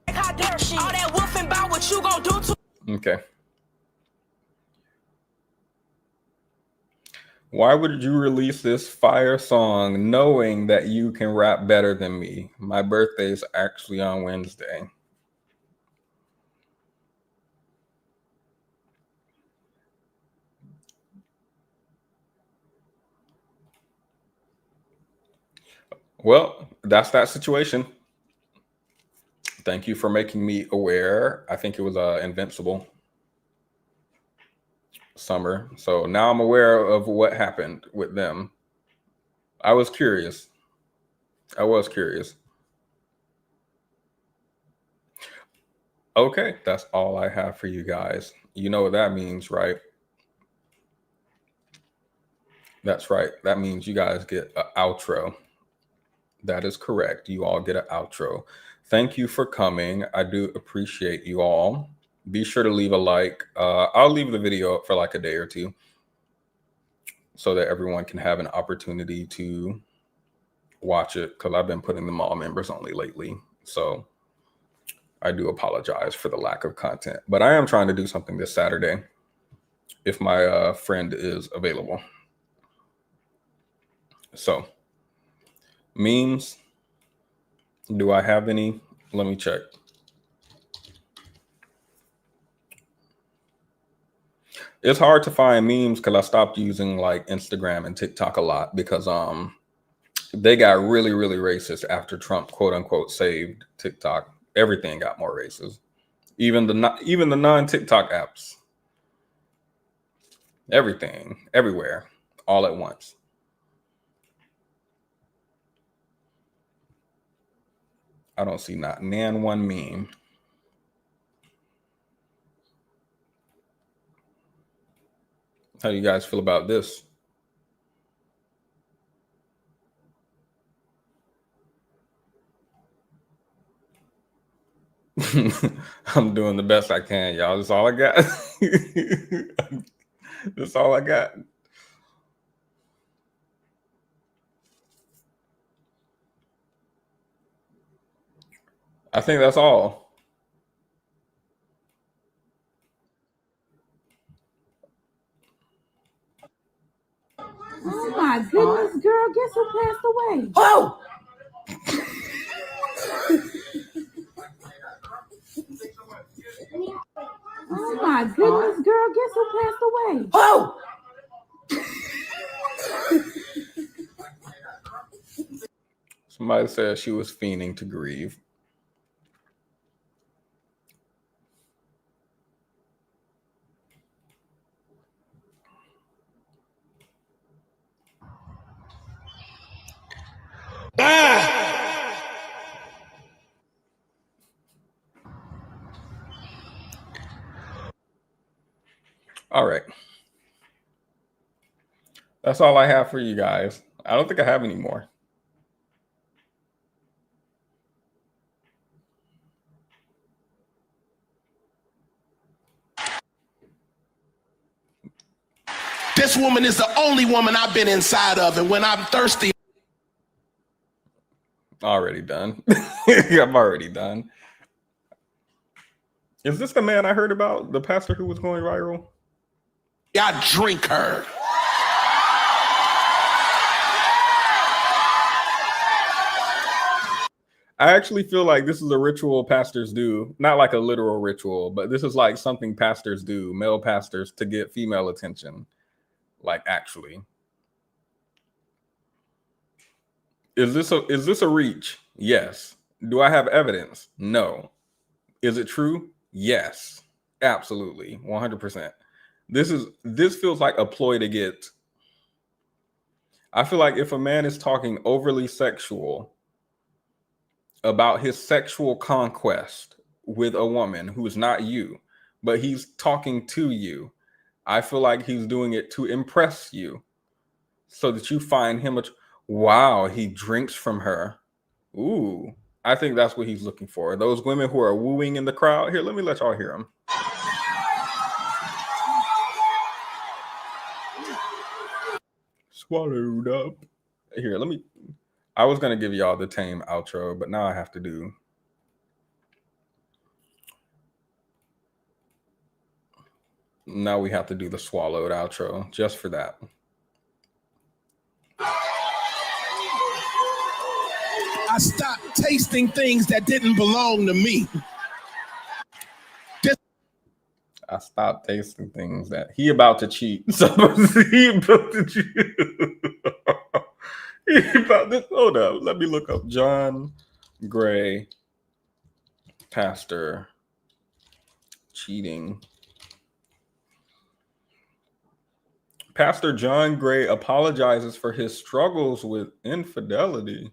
How dare she? All that woofing about what you gonna do to. Okay. Why would you release this fire song knowing that you can rap better than me? My birthday's actually on Wednesday. Well, that's that situation. Thank you for making me aware. I think it was Invincible Summer. So now I'm aware of what happened with them. I was curious. Okay, that's all I have for you guys. You know what that means, right? That's right. That means you guys get an outro. That is correct. You all get an outro. Thank you for coming. I do appreciate you all. Be sure to leave a like. I'll leave the video up for like a day or two so that everyone can have an opportunity to watch it because I've been putting them all members only lately. So I do apologize for the lack of content, but I am trying to do something this Saturday if my friend is available. So, memes. Do I have any? Let me check. It's hard to find memes because I stopped using like Instagram and TikTok a lot because they got really, really racist after Trump, quote unquote, saved TikTok. Everything got more racist. Even the non-TikTok apps. Everything, everywhere, all at once. I don't see not nan one meme. How do you guys feel about this? I'm doing the best I can, y'all. That's all I got. That's all I got. I think that's all. Oh my goodness, girl, guess who passed away? Oh! Oh my goodness, girl, guess who passed away? Oh! Somebody said she was fiending to grieve. All right. That's all I have for you guys. I don't think I have any more. This woman is the only woman I've been inside of, and when I'm thirsty. Already done. I'm already done. Is this the man I heard about? The pastor who was going viral? I drink her. I actually feel like this is a ritual pastors do. Not like a literal ritual, but this is like something pastors do, male pastors, to get female attention. Like, actually. Is this a reach? Yes. Do I have evidence? No. Is it true? Yes. Absolutely. 100%. This feels like a ploy to get. I feel like if a man is talking overly sexual about his sexual conquest with a woman who's not you, but he's talking to you, I feel like he's doing it to impress you so that you find him wow, he drinks from her. Ooh, I think that's what he's looking for. Those women who are wooing in the crowd. Here, let me let y'all hear him. Swallowed up. Here, I was going to give y'all the tame outro, but now I have to do. Now we have to do the swallowed outro just for that. I stopped tasting things that didn't belong to me. I stopped tasting things that he about to cheat. So he about to cheat. He about to, hold up. Let me look up John Gray, pastor, cheating. Pastor John Gray apologizes for his struggles with infidelity.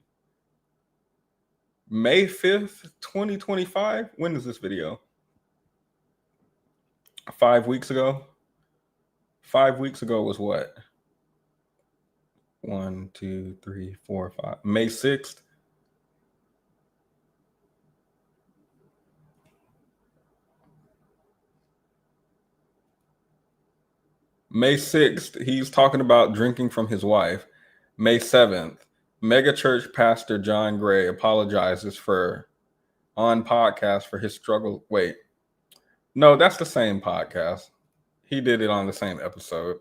May 5th, 2025. When is this video? 5 weeks ago. 5 weeks ago was what? 1, 2, 3, 4, 5. May 6th. May 6th, he's talking about drinking from his wife. May 7th, megachurch pastor John Gray apologizes for on podcast for his struggle. Wait, no, that's the same podcast. He did it on the same episode.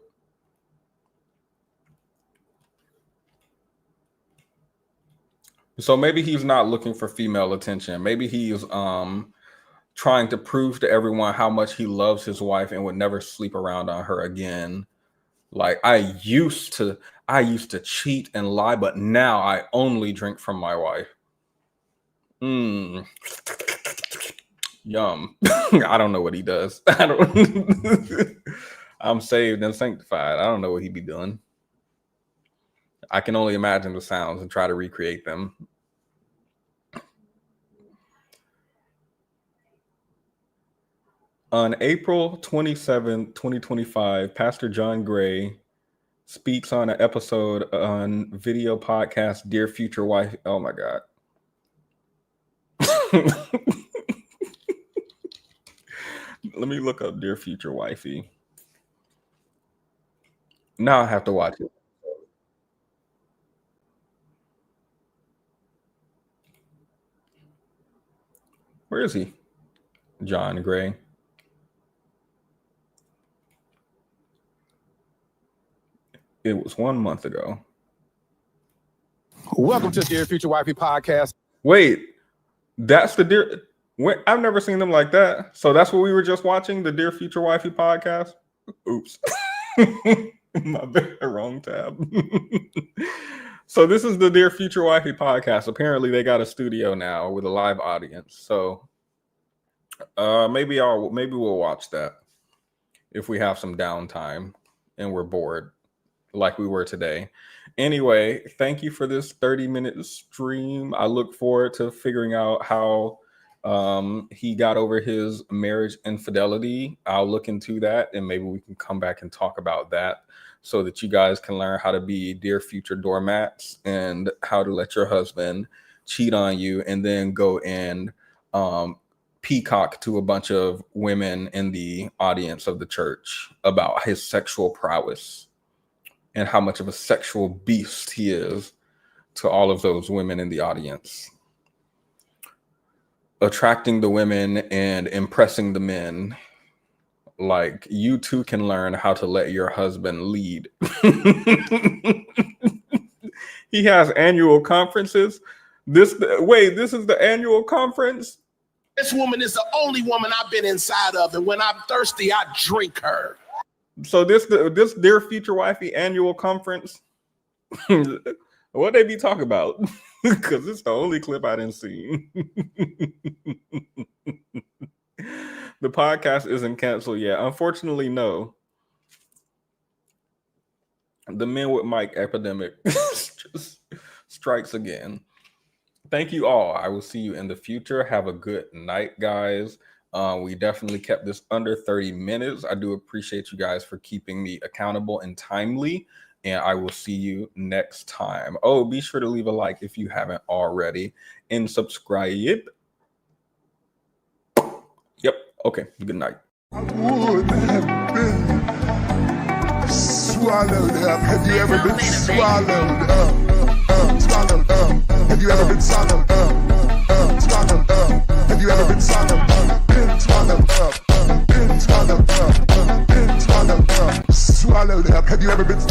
So maybe he's not looking for female attention. Maybe he's trying to prove to everyone how much he loves his wife and would never sleep around on her again. Like, I used to cheat and lie, but now I only drink from my wife. Yum. I don't know what he does. I'm saved and sanctified. I don't know what he be doing. I can only imagine the sounds and try to recreate them. On April 27, 2025, Pastor John Gray speaks on an episode on video podcast, Dear Future Wife. Oh my God. Let me look up Dear Future Wifey. Now I have to watch it. Where is he? John Gray. It was 1 month ago. Welcome to Dear Future Wifey podcast. Wait, that's the Dear... Wait, I've never seen them like that. So that's what we were just watching, the Dear Future Wifey podcast? Oops. My bad, wrong tab. So this is the Dear Future Wifey podcast. Apparently they got a studio now with a live audience. So maybe we'll watch that if we have some downtime and we're bored like we were today. Anyway, thank you for this 30-minute stream. I look forward to figuring out how he got over his marriage infidelity. I'll look into that and maybe we can come back and talk about that so that you guys can learn how to be dear future doormats and how to let your husband cheat on you and then go and peacock to a bunch of women in the audience of the church about his sexual prowess and how much of a sexual beast he is to all of those women in the audience. Attracting the women and impressing the men. Like, you too can learn how to let your husband lead. He has annual conferences. This is the annual conference? This woman is the only woman I've been inside of, and when I'm thirsty, I drink her. So this Dear Future Wifey annual conference, what they be talking about? Because it's the only clip I didn't see. The podcast isn't canceled yet. Unfortunately, no. The men with mic epidemic just strikes again. Thank you all. I will see you in the future. Have a good night, guys. We definitely kept this under 30 minutes. I do appreciate you guys for keeping me accountable and timely. And I will see you next time. Oh, be sure to leave a like if you haven't already and subscribe. Yep. Okay. Good night. I would have been swallowed up. Have you ever been swallowed up? Swallowed up. Have you ever been swallowed up? Swallowed up. Have you ever been swallowed up? Been swallowed up. Been swallowed up. Been swallowed up. Swallowed up. Have you ever been